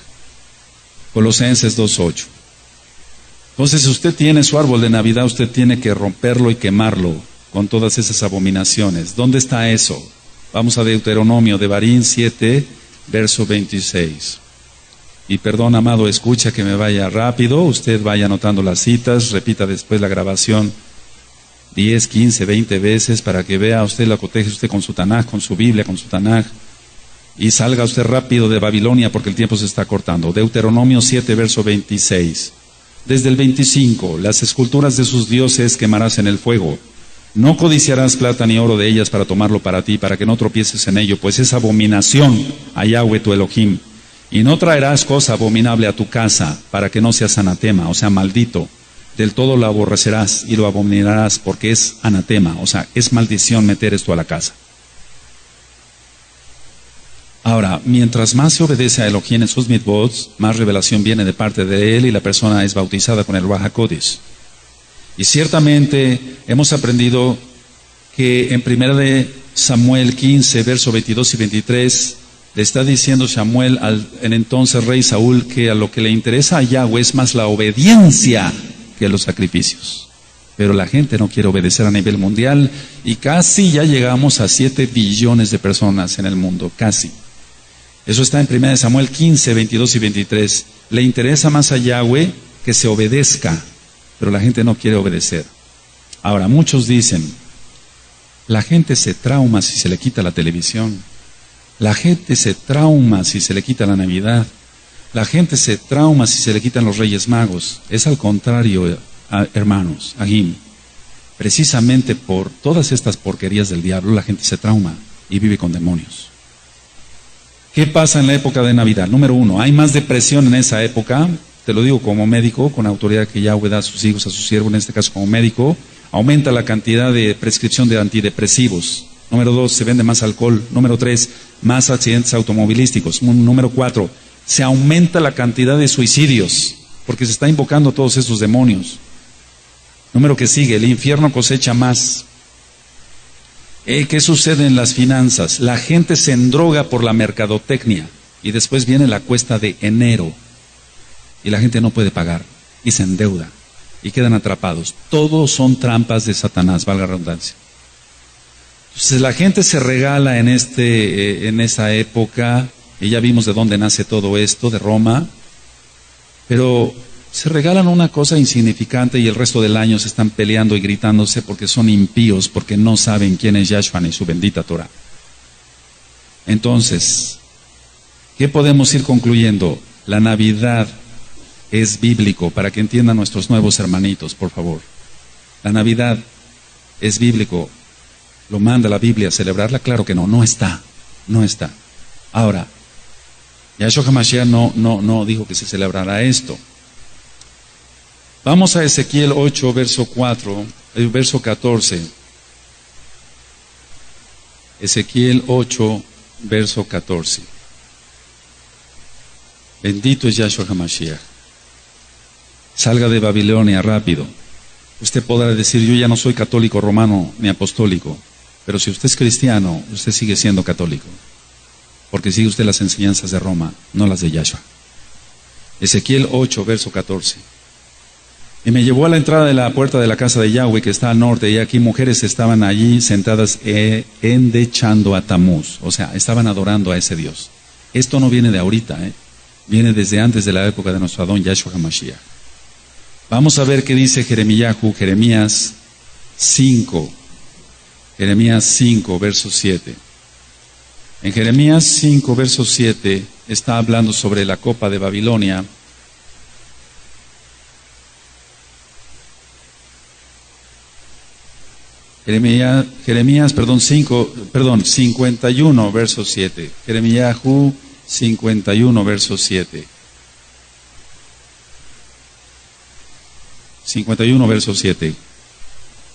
Colosenses 2:8. Entonces, si usted tiene su árbol de Navidad, usted tiene que romperlo y quemarlo con todas esas abominaciones. ¿Dónde está eso? Vamos a Deuteronomio, Devarim 7, verso 26. Y perdón, amado, escucha que me vaya rápido, usted vaya anotando las citas, repita después la grabación 10, 15, 20 veces para que vea usted, la coteje usted con su Tanaj, con su Biblia, con su Tanaj. Y salga usted rápido de Babilonia porque el tiempo se está cortando. Deuteronomio 7, verso 26. Desde el 25, las esculturas de sus dioses quemarás en el fuego. No codiciarás plata ni oro de ellas para tomarlo para ti, para que no tropieces en ello, pues es abominación a Yahweh tu Elohim. Y no traerás cosa abominable a tu casa, para que no seas anatema, o sea, maldito. Del todo lo aborrecerás y lo abominarás, porque es anatema, o sea, es maldición meter esto a la casa. Ahora, mientras más se obedece a Elohim en sus mitzvot, más revelación viene de parte de él y la persona es bautizada con el Ruach HaKodesh. Y ciertamente hemos aprendido que en 1 Samuel 15, verso 22 y 23, le está diciendo Samuel al entonces rey Saúl que a lo que le interesa a Yahweh es más la obediencia que los sacrificios. Pero la gente no quiere obedecer a nivel mundial y casi ya llegamos a 7 billones de personas en el mundo, casi. Eso está en 1 Samuel 15, 22 y 23. Le interesa más a Yahweh que se obedezca, pero la gente no quiere obedecer. Ahora, muchos dicen, la gente se trauma si se le quita la televisión. La gente se trauma si se le quita la Navidad. La gente se trauma si se le quitan los Reyes Magos. Es al contrario, hermanos, Agim. Precisamente por todas estas porquerías del diablo, la gente se trauma y vive con demonios. ¿Qué pasa en la época de Navidad? Número 1, hay más depresión en esa época. Te lo digo como médico, con autoridad que Yahweh da a sus hijos, a sus siervos, en este caso como médico. Aumenta la cantidad de prescripción de antidepresivos. Número 2, se vende más alcohol. Número 3, más accidentes automovilísticos. Número 4, se aumenta la cantidad de suicidios, porque se está invocando todos esos demonios. Número que sigue, el infierno cosecha más. ¿Qué sucede en las finanzas? La gente se endroga por la mercadotecnia y después viene la cuesta de enero y la gente no puede pagar y se endeuda y quedan atrapados. Todos son trampas de Satanás, valga la redundancia. Entonces la gente se regala en esa época, y ya vimos de dónde nace todo esto, de Roma, pero se regalan una cosa insignificante y el resto del año se están peleando y gritándose porque son impíos, porque no saben quién es Yahshua ni su bendita Torah. Entonces, ¿qué podemos ir concluyendo? La Navidad es bíblico, para que entiendan nuestros nuevos hermanitos, por favor. La Navidad es bíblico. ¿Lo manda la Biblia a celebrarla? Claro que no, no está. Ahora, Yahshua HaMashiach no dijo que se celebrara esto. Vamos a Ezequiel 8, verso 14. Ezequiel 8, verso 14. Bendito es Yahshua HaMashiach. Salga de Babilonia rápido. Usted podrá decir, yo ya no soy católico romano ni apostólico, pero si usted es cristiano, usted sigue siendo católico, porque sigue usted las enseñanzas de Roma, no las de Yahshua. Ezequiel 8, verso 14. Y me llevó a la entrada de la puerta de la casa de Yahweh, que está al norte, y aquí mujeres estaban allí sentadas endechando a Tamuz, o sea, estaban adorando a ese Dios. Esto no viene de ahorita, viene desde antes de la época de nuestro Adón Yahshua HaMashiach. Vamos a ver qué dice Jeremías 5, verso 7. En Jeremías 5, verso 7, está hablando sobre la copa de Babilonia. Jeremías 51, verso 7. Jeremías 51, verso 7. 51, verso 7.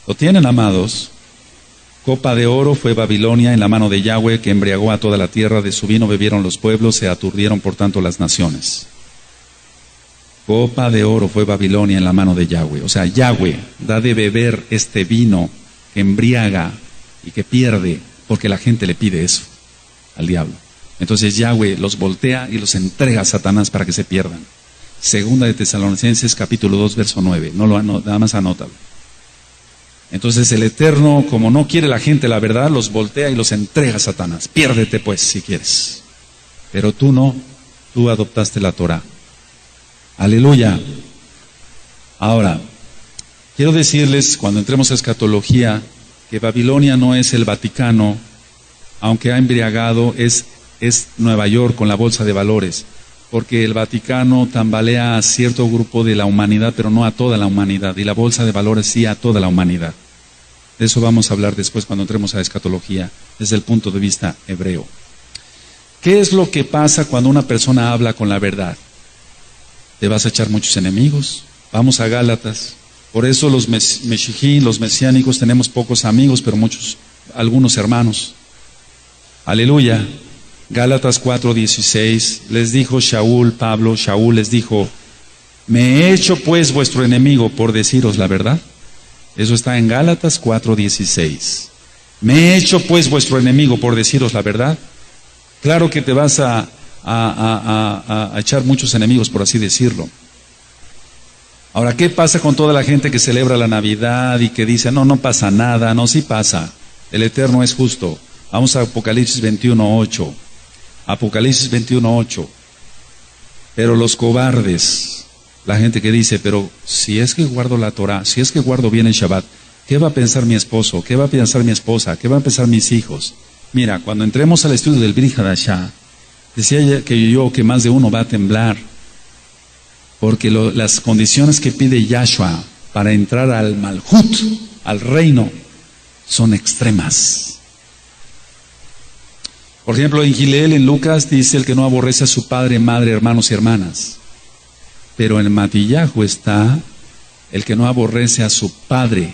¿Lo tienen, amados? Copa de oro fue Babilonia en la mano de Yahweh, que embriagó a toda la tierra. De su vino bebieron los pueblos, se aturdieron por tanto las naciones. Copa de oro fue Babilonia en la mano de Yahweh. O sea, Yahweh da de beber este vino que embriaga y que pierde, porque la gente le pide eso al diablo. Entonces Yahweh los voltea y los entrega a Satanás para que se pierdan. Segunda de Tesalonicenses capítulo 2, verso 9. Nada más anótalo. Entonces el Eterno, como no quiere la gente la verdad, los voltea y los entrega a Satanás. Piérdete pues si quieres. Pero tú no, tú adoptaste la Torah. Aleluya. Ahora, quiero decirles, cuando entremos a escatología, que Babilonia no es el Vaticano, aunque ha embriagado, es Nueva York con la bolsa de valores, porque el Vaticano tambalea a cierto grupo de la humanidad, pero no a toda la humanidad, y la bolsa de valores sí a toda la humanidad. De eso vamos a hablar después cuando entremos a escatología, desde el punto de vista hebreo. ¿Qué es lo que pasa cuando una persona habla con la verdad? Te vas a echar muchos enemigos. Vamos a Gálatas. Por eso los meshijín, los mesiánicos, tenemos pocos amigos, pero algunos hermanos. Aleluya. Gálatas 4:16, les dijo Shaul les dijo, ¿me he hecho pues vuestro enemigo por deciros la verdad? Eso está en Gálatas 4:16. ¿Me he hecho pues vuestro enemigo por deciros la verdad? Claro que te vas a echar muchos enemigos, por así decirlo. Ahora, ¿qué pasa con toda la gente que celebra la Navidad y que dice, no pasa nada? No, sí pasa. El Eterno es justo. Vamos a Apocalipsis 21:8. Apocalipsis 21:8. Pero los cobardes, la gente que dice, pero si es que guardo la Torah, si es que guardo bien el Shabbat, ¿qué va a pensar mi esposo? ¿Qué va a pensar mi esposa? ¿Qué van a pensar mis hijos? Mira, cuando entremos al estudio del Brit Hadashah, decía que más de uno va a temblar, porque las condiciones que pide Yahshua para entrar al Malhut, al reino, son extremas. Por ejemplo, en Gileel, en Lucas, dice el que no aborrece a su padre, madre, hermanos y hermanas. Pero en Matillahu está el que no aborrece a su padre,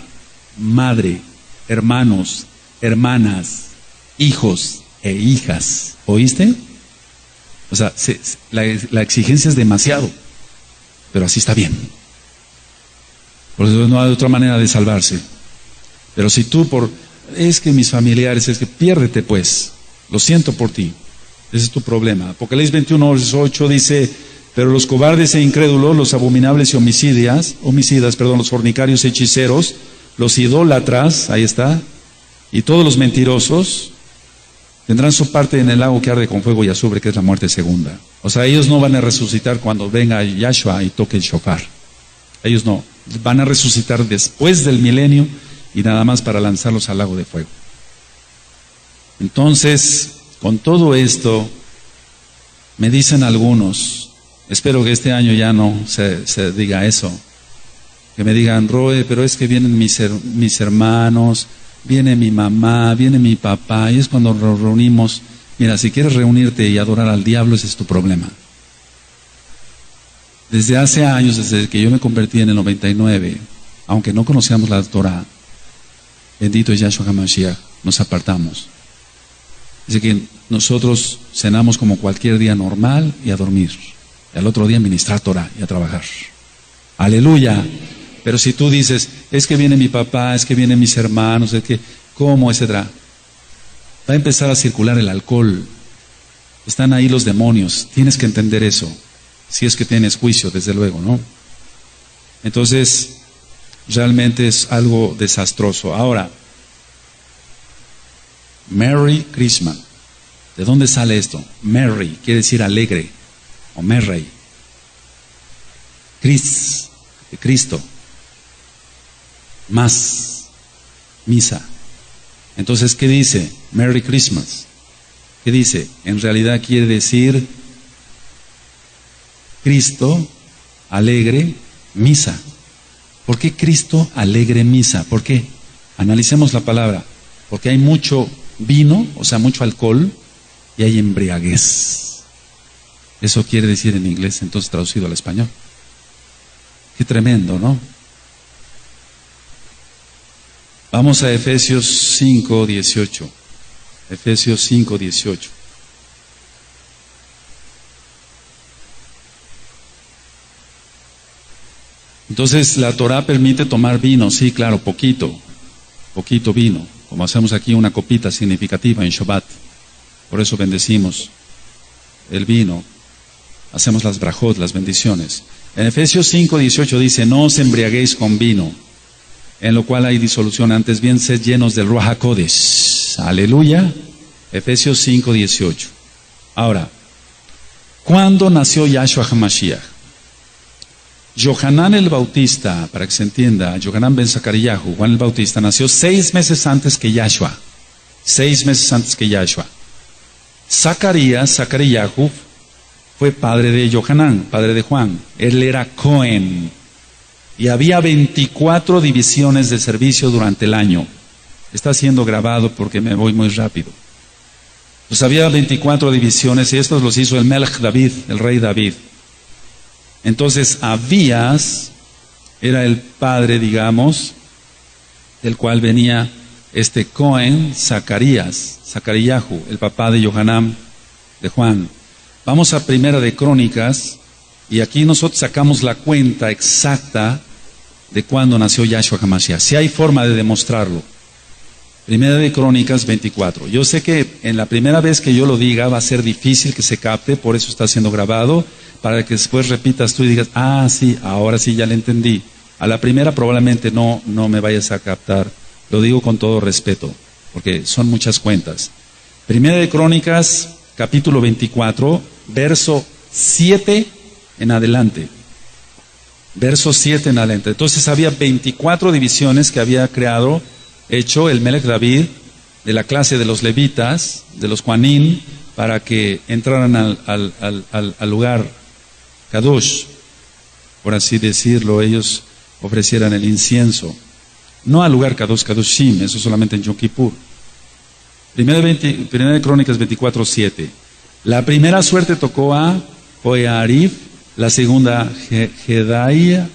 madre, hermanos, hermanas, hijos e hijas. ¿Oíste? O sea, la exigencia es demasiado, pero así está bien. Por eso no hay otra manera de salvarse. Pero si tú es que mis familiares, es que piérdete pues, lo siento por ti, ese es tu problema. Apocalipsis 21:8 dice, pero los cobardes e incrédulos, los abominables y homicidas, los fornicarios, hechiceros, los idólatras, ahí está, y todos los mentirosos, tendrán su parte en el lago que arde con fuego y azufre, que es la muerte segunda. O sea, ellos no van a resucitar cuando venga Yahshua y toque el shofar. Ellos no, van a resucitar después del milenio y nada más para lanzarlos al lago de fuego. Entonces, con todo esto, me dicen algunos, espero que este año ya no se diga eso, que me digan, Roe, pero es que vienen mis hermanos, viene mi mamá, viene mi papá, y es cuando nos reunimos. Mira, si quieres reunirte y adorar al diablo, ese es tu problema. Desde hace años, desde que yo me convertí en el 99, aunque no conocíamos la Torah, bendito es Yahshua HaMashiach, nos apartamos. Dice que nosotros cenamos como cualquier día normal y a dormir. Y al otro día ministrar Torah y a trabajar. Aleluya. Pero si tú dices, es que viene mi papá, es que vienen mis hermanos, es que, ¿cómo? Etcétera. Va a empezar a circular el alcohol. Están ahí los demonios. Tienes que entender eso. Si es que tienes juicio, desde luego, ¿no? Entonces, realmente es algo desastroso. Ahora, Merry Christmas. ¿De dónde sale esto? Merry quiere decir alegre, o Merry. Cristo. Más misa. Entonces, ¿qué dice? Merry Christmas. ¿Qué dice? En realidad quiere decir Cristo alegre misa. ¿Por qué Cristo alegre misa? ¿Por qué? Analicemos la palabra. Porque hay mucho vino, o sea, mucho alcohol, y hay embriaguez. Eso quiere decir en inglés, entonces traducido al español. Qué tremendo, ¿no? Vamos a Efesios 5:18. Efesios 5:18. Entonces, la Torah permite tomar vino, sí, claro, poquito vino, como hacemos aquí una copita significativa en Shabbat. Por eso bendecimos el vino, hacemos las brajot, las bendiciones. En Efesios 5:18 dice, no os embriaguéis con vino, en lo cual hay disolución, antes bien sed llenos del Ruach HaKodesh. Aleluya. Efesios 5:18. Ahora, ¿cuándo nació Yahshua HaMashiach? Yohanan el Bautista, para que se entienda, Yohanan ben Zacariyahu, Juan el Bautista, nació 6 meses antes que Yahshua. 6 meses antes que Yahshua. Zacariyahu, fue padre de Yohanan, padre de Juan. Él era Cohen. Y había 24 divisiones de servicio durante el año. Está siendo grabado porque me voy muy rápido. Pues había 24 divisiones y estos los hizo el Melech David, el rey David. Entonces Abías era el padre, digamos, del cual venía este Cohen, Zacariyahu, el papá de Yohanan, de Juan. Vamos a Primera de Crónicas, y aquí nosotros sacamos la cuenta exacta de cuándo nació Yahshua HaMashiach. Si hay forma de demostrarlo. Primera de Crónicas 24. Yo sé que en la primera vez que yo lo diga va a ser difícil que se capte, por eso está siendo grabado, para que después repitas tú y digas, ah, sí, ahora sí ya le entendí. A la primera probablemente no me vayas a captar. Lo digo con todo respeto, porque son muchas cuentas. Primera de Crónicas capítulo 24, verso 7 en adelante. Verso 7 en adelante. Entonces había 24 divisiones que había hecho el Melech David de la clase de los levitas, de los Juanín, para que entraran al lugar Kadosh, por así decirlo, ellos ofrecieran el incienso. No al lugar Kadosh, Kadoshim, eso solamente en Yom Kippur. Primera de Crónicas 24:7. La primera suerte tocó a Joiarib, la segunda Jedaías,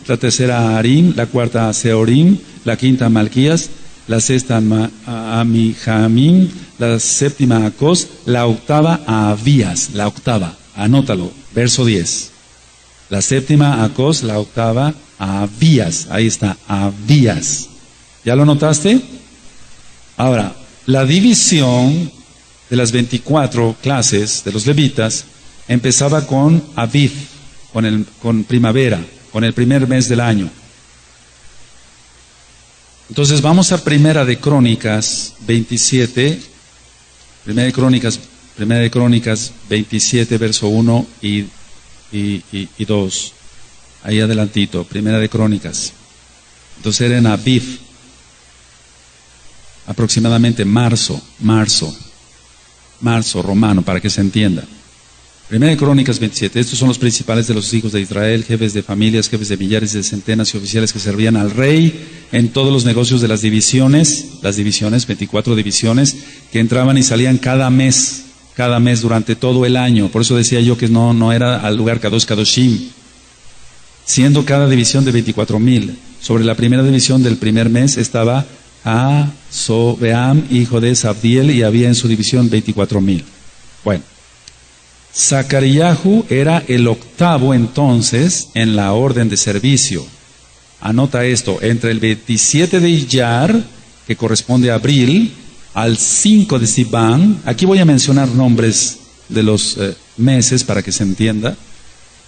la tercera a Arim, la cuarta a Seorim, la quinta a Malquías, la sexta a Amijamim, la séptima a Acos, la octava a Abías, la octava, anótalo, verso 10. La séptima a Acos, la octava a Abías, ahí está, Abías. ¿Ya lo notaste? Ahora, la división de las 24 clases de los levitas empezaba con Aviv, con primavera, con el primer mes del año. Entonces vamos a Primera de Crónicas 27, Primera de Crónicas 27, verso 1 y 2. Ahí adelantito, Primera de Crónicas. Entonces era en Aviv, aproximadamente marzo romano, para que se entienda. Primera de Crónicas 27, estos son los principales de los hijos de Israel, jefes de familias, jefes de millares, de centenas y oficiales que servían al rey en todos los negocios de las divisiones, 24 divisiones, que entraban y salían cada mes durante todo el año. Por eso decía yo que no era al lugar Kadosh Kadoshim, siendo cada división de 24,000. Sobre la primera división del primer mes estaba Sobeam, hijo de Sabdiel, y había en su división 24,000. Bueno, Zacariahu era el octavo entonces en la orden de servicio. Anota esto, entre el 27 de Iyar, que corresponde a abril, al 5 de Sivan. Aquí voy a mencionar nombres de los meses para que se entienda.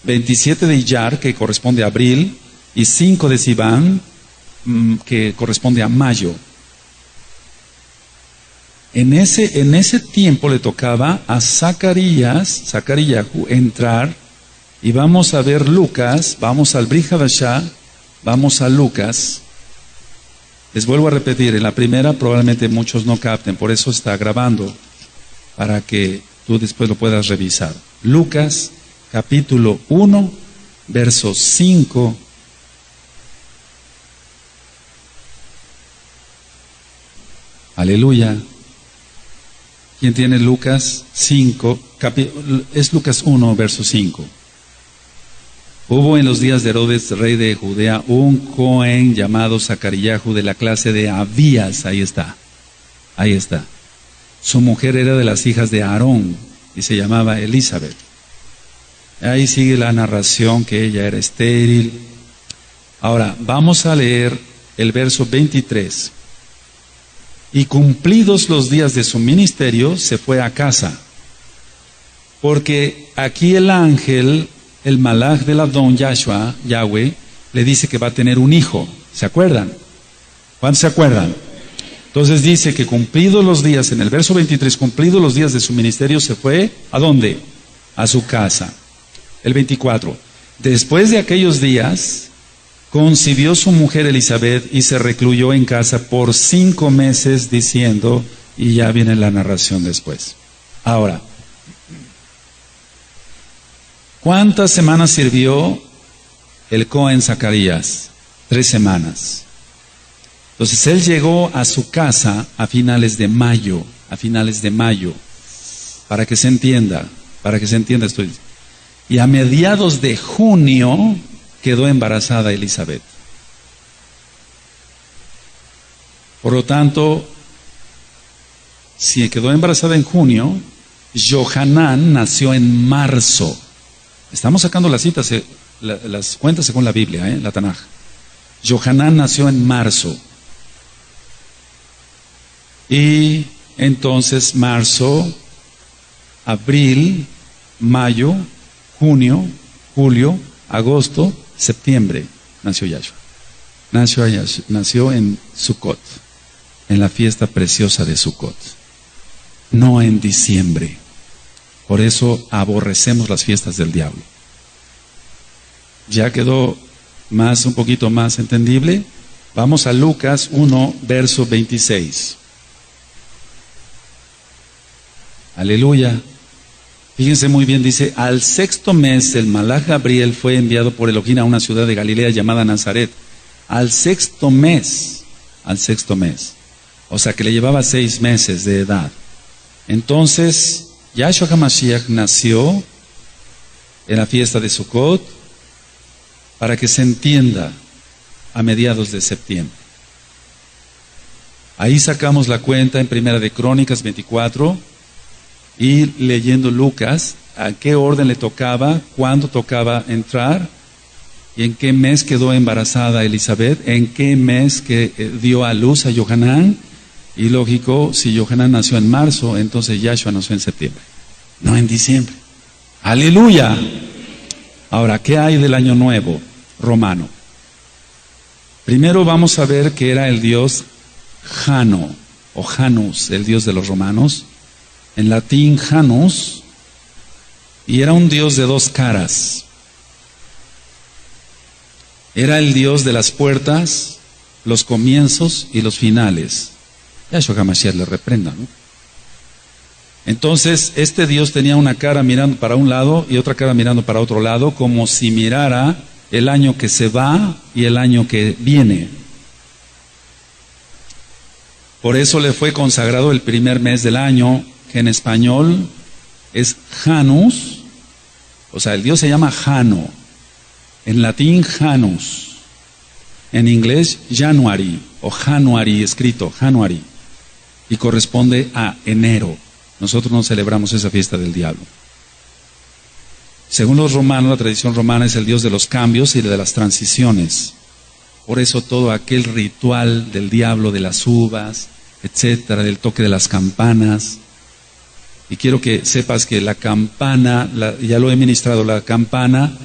27 de Iyar, que corresponde a abril, y 5 de Sivan, que corresponde a mayo. En ese tiempo le tocaba a Zacariahu entrar, y vamos a ver Lucas, vamos al Brit Hadashah, vamos a Lucas. Les vuelvo a repetir, en la primera probablemente muchos no capten, por eso está grabando, para que tú después lo puedas revisar. Lucas, capítulo 1, verso 5. Aleluya. ¿Quién tiene Lucas 5? Es Lucas 1, verso 5. Hubo en los días de Herodes, rey de Judea, un Cohen llamado Zacariahu de la clase de Abías. Ahí está. Su mujer era de las hijas de Aarón y se llamaba Elizabeth. Ahí sigue la narración que ella era estéril. Ahora, vamos a leer el verso 23. Y cumplidos los días de su ministerio, se fue a casa. Porque aquí el ángel, el malach del Adón, Yahweh, le dice que va a tener un hijo. ¿Se acuerdan? ¿Cuántos se acuerdan? Entonces dice que cumplidos los días, en el verso 23, cumplidos los días de su ministerio, se fue, ¿a dónde? A su casa. El 24. Después de aquellos días, concibió su mujer Elizabeth y se recluyó en casa por 5 meses diciendo, y ya viene la narración después. Ahora, ¿cuántas semanas sirvió el Cohen Zacarías? 3 semanas. Entonces él llegó a su casa a finales de mayo, para que se entienda esto. Y a mediados de junio quedó embarazada Elizabeth. Por lo tanto, si quedó embarazada en junio, Johanán nació en marzo. Estamos sacando las citas, las cuentas según la Biblia, la Tanaj. Johanán nació en marzo. Y entonces marzo, abril, mayo, junio, julio, agosto, septiembre, nació Yahshua. Nació en Sukkot, en la fiesta preciosa de Sukkot. no en diciembre. Por eso aborrecemos las fiestas del diablo. ¿Ya quedó un poquito más entendible? Vamos a Lucas 1, verso 26. Aleluya. Fíjense muy bien, dice: al sexto mes el malaj Gabriel fue enviado por Elohim a una ciudad de Galilea llamada Nazaret. Al sexto mes. O sea que le llevaba 6 meses de edad. Entonces, Yahshua HaMashiach nació en la fiesta de Sukkot, para que se entienda, a mediados de septiembre. Ahí sacamos la cuenta en Primera de Crónicas 24, y leyendo Lucas, a qué orden le tocaba, cuándo tocaba entrar, y en qué mes quedó embarazada Elizabeth, en qué mes que dio a luz a Yohanan. Y lógico, si Yohanan nació en marzo, entonces Yahshua nació en septiembre, no en diciembre. ¡Aleluya! Ahora, ¿qué hay del año nuevo romano? Primero vamos a ver que era el dios Jano, o Janus, el dios de los romanos. En latín, Janus, y era un dios de 2 caras. Era el dios de las puertas, los comienzos y los finales. Yahshua HaMashiach le reprenda, ¿no? Entonces, este Dios tenía una cara mirando para un lado y otra cara mirando para otro lado, como si mirara el año que se va y el año que viene. Por eso le fue consagrado el primer mes del año, que en español es Janus. O sea, el Dios se llama Jano. En latín, Janus. En inglés, January, o January, escrito January. Y corresponde a enero. Nosotros no celebramos esa fiesta del diablo. Según los romanos, la tradición romana es el Dios de los cambios y de las transiciones. Por eso todo aquel ritual del diablo, de las uvas, etcétera, del toque de las campanas. Y quiero que sepas que la campana, ya lo he ministrado, la campana,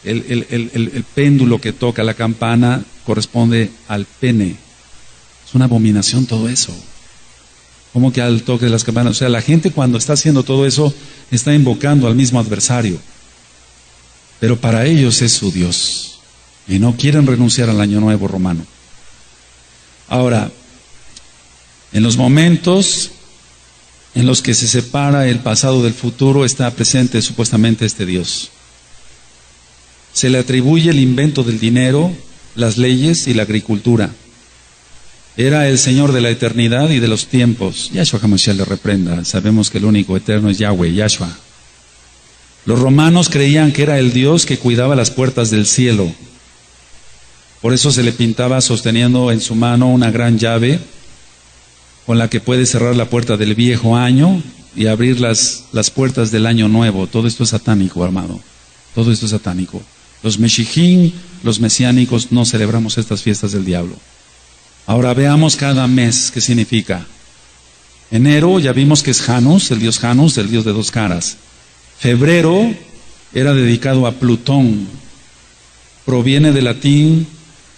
el péndulo que toca la campana corresponde al pene. Es una abominación todo eso. ¿Cómo que al toque de las campanas? O sea, la gente cuando está haciendo todo eso está invocando al mismo adversario. Pero para ellos es su Dios. Y no quieren renunciar al año nuevo romano. Ahora, en los momentos en los que se separa el pasado del futuro, está presente supuestamente este Dios. Se le atribuye el invento del dinero, las leyes y la agricultura. Era el Señor de la eternidad y de los tiempos. Yahshua HaMashiach le reprenda. Sabemos que el único eterno es Yahweh, Yahshua. Los romanos creían que era el Dios que cuidaba las puertas del cielo. Por eso se le pintaba sosteniendo en su mano una gran llave con la que puede cerrar la puerta del viejo año y abrir las puertas del año nuevo. Todo esto es satánico, amado. Todo esto es satánico. Los Meshichim, los mesiánicos, no celebramos estas fiestas del diablo. Ahora veamos cada mes qué significa. Enero ya vimos que es Janus, el dios de 2 caras. Febrero era dedicado a Plutón. Proviene del latín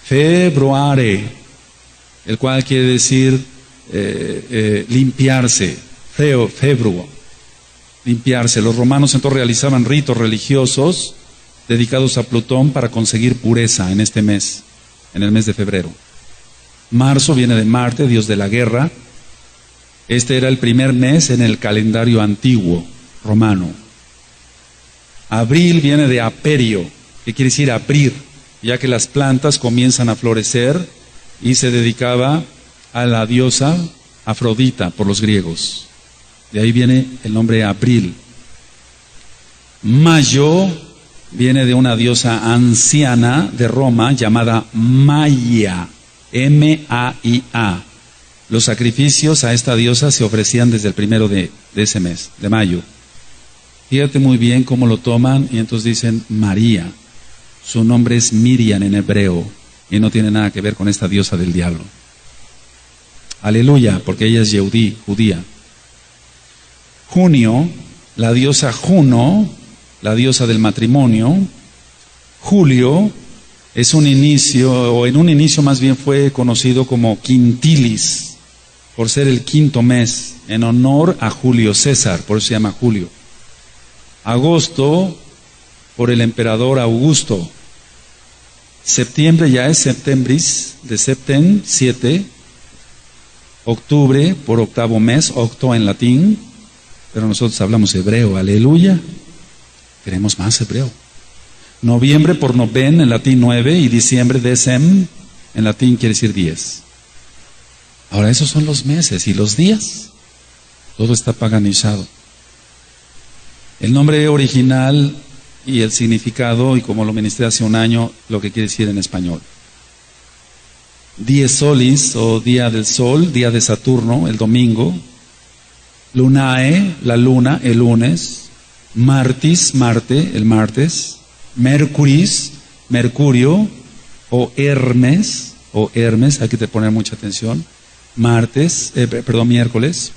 februare, el cual quiere decir limpiarse. Februo, limpiarse. Los romanos entonces realizaban ritos religiosos dedicados a Plutón para conseguir pureza en este mes, en el mes de febrero. Marzo viene de Marte, dios de la guerra. Este era el primer mes en el calendario antiguo romano. Abril viene de aperio, que quiere decir abrir, ya que las plantas comienzan a florecer, y se dedicaba a la diosa Afrodita por los griegos. De ahí viene el nombre Abril. Mayo viene de una diosa anciana de Roma llamada Maia. M-A-I-A. Los sacrificios a esta diosa se ofrecían desde el primero de ese mes, de mayo. Fíjate muy bien cómo lo toman, y entonces dicen María. Su nombre es Miriam en hebreo, y no tiene nada que ver con esta diosa del diablo. Aleluya, porque ella es judía. Junio, la diosa Juno, la diosa del matrimonio. Julio es un inicio, o en un inicio más bien fue conocido como Quintilis, por ser el quinto mes, en honor a Julio César, por eso se llama julio. Agosto, por el emperador Augusto. Septiembre ya es septembris, de septem, 7. Octubre, por octavo mes, octo en latín, pero nosotros hablamos hebreo, aleluya. Queremos más hebreo. Noviembre, por noven, en latín 9, y diciembre, decem, en latín quiere decir 10. Ahora, esos son los meses y los días. Todo está paganizado. El nombre original y el significado, y como lo ministré hace un año, lo que quiere decir en español. Dies solis, o día del sol, día de Saturno, el domingo. Lunae, la luna, el lunes. Martis, Marte, el martes. Mercuris, Mercurio, o Hermes, hay que poner mucha atención. Miércoles.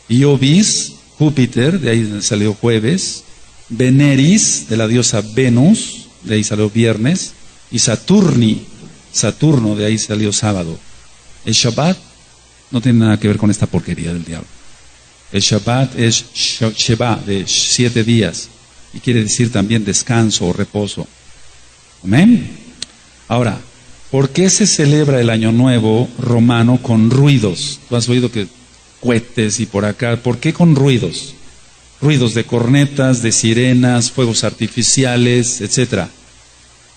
Iovis, Júpiter, de ahí salió jueves. Veneris, de la diosa Venus, de ahí salió viernes. Y Saturno, de ahí salió sábado. El Shabbat no tiene nada que ver con esta porquería del diablo. El Shabbat es Sheba, de 7 días, y quiere decir también descanso o reposo. Amén. Ahora, ¿por qué se celebra el Año Nuevo romano con ruidos? Tú has oído que cohetes y por acá. ¿Por qué con ruidos? Ruidos de cornetas, de sirenas, fuegos artificiales, etc.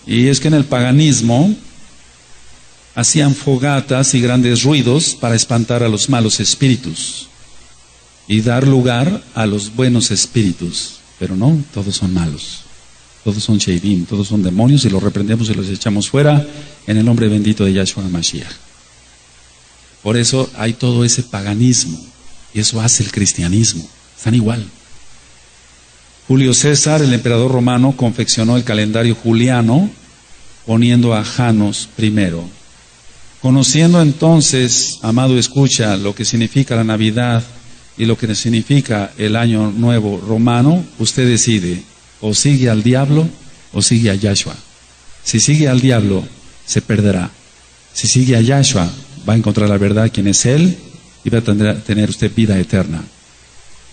Y es que en el paganismo hacían fogatas y grandes ruidos para espantar a los malos espíritus y dar lugar a los buenos espíritus. Pero no, todos son malos. Todos son sheidim, todos son demonios, y los reprendemos y los echamos fuera en el nombre bendito de Yahshua Mashiach. Por eso hay todo ese paganismo, y eso hace el cristianismo. Están igual. Julio César, el emperador romano, confeccionó el calendario juliano poniendo a Janos primero. Conociendo entonces, amado escucha, lo que significa la Navidad y lo que significa el Año Nuevo romano, usted decide, o sigue al diablo o sigue a Yahshua. Si sigue al diablo, se perderá. Si sigue a Yahshua, va a encontrar la verdad, quién es Él, y va a tener usted vida eterna.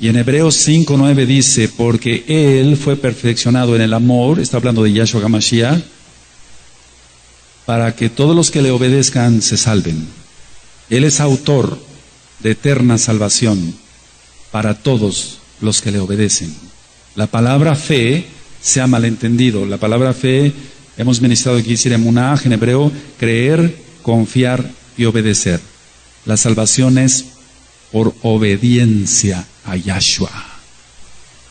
Y en Hebreos 5:9 dice, porque Él fue perfeccionado en el amor, está hablando de Yahshua HaMashiach, para que todos los que le obedezcan se salven. Él es autor de eterna salvación para todos los que le obedecen. La palabra fe se ha malentendido. La palabra fe, hemos ministrado aquí, decir emunah, en hebreo, creer, confiar y obedecer. La salvación es por obediencia a Yahshua,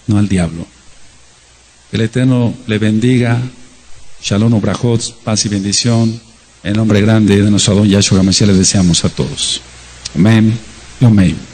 no al diablo. Que el Eterno le bendiga. Shalom ubrajot, paz y bendición. En nombre grande de nuestro Adón Yahshua HaMashiach les deseamos a todos. Amén y amén.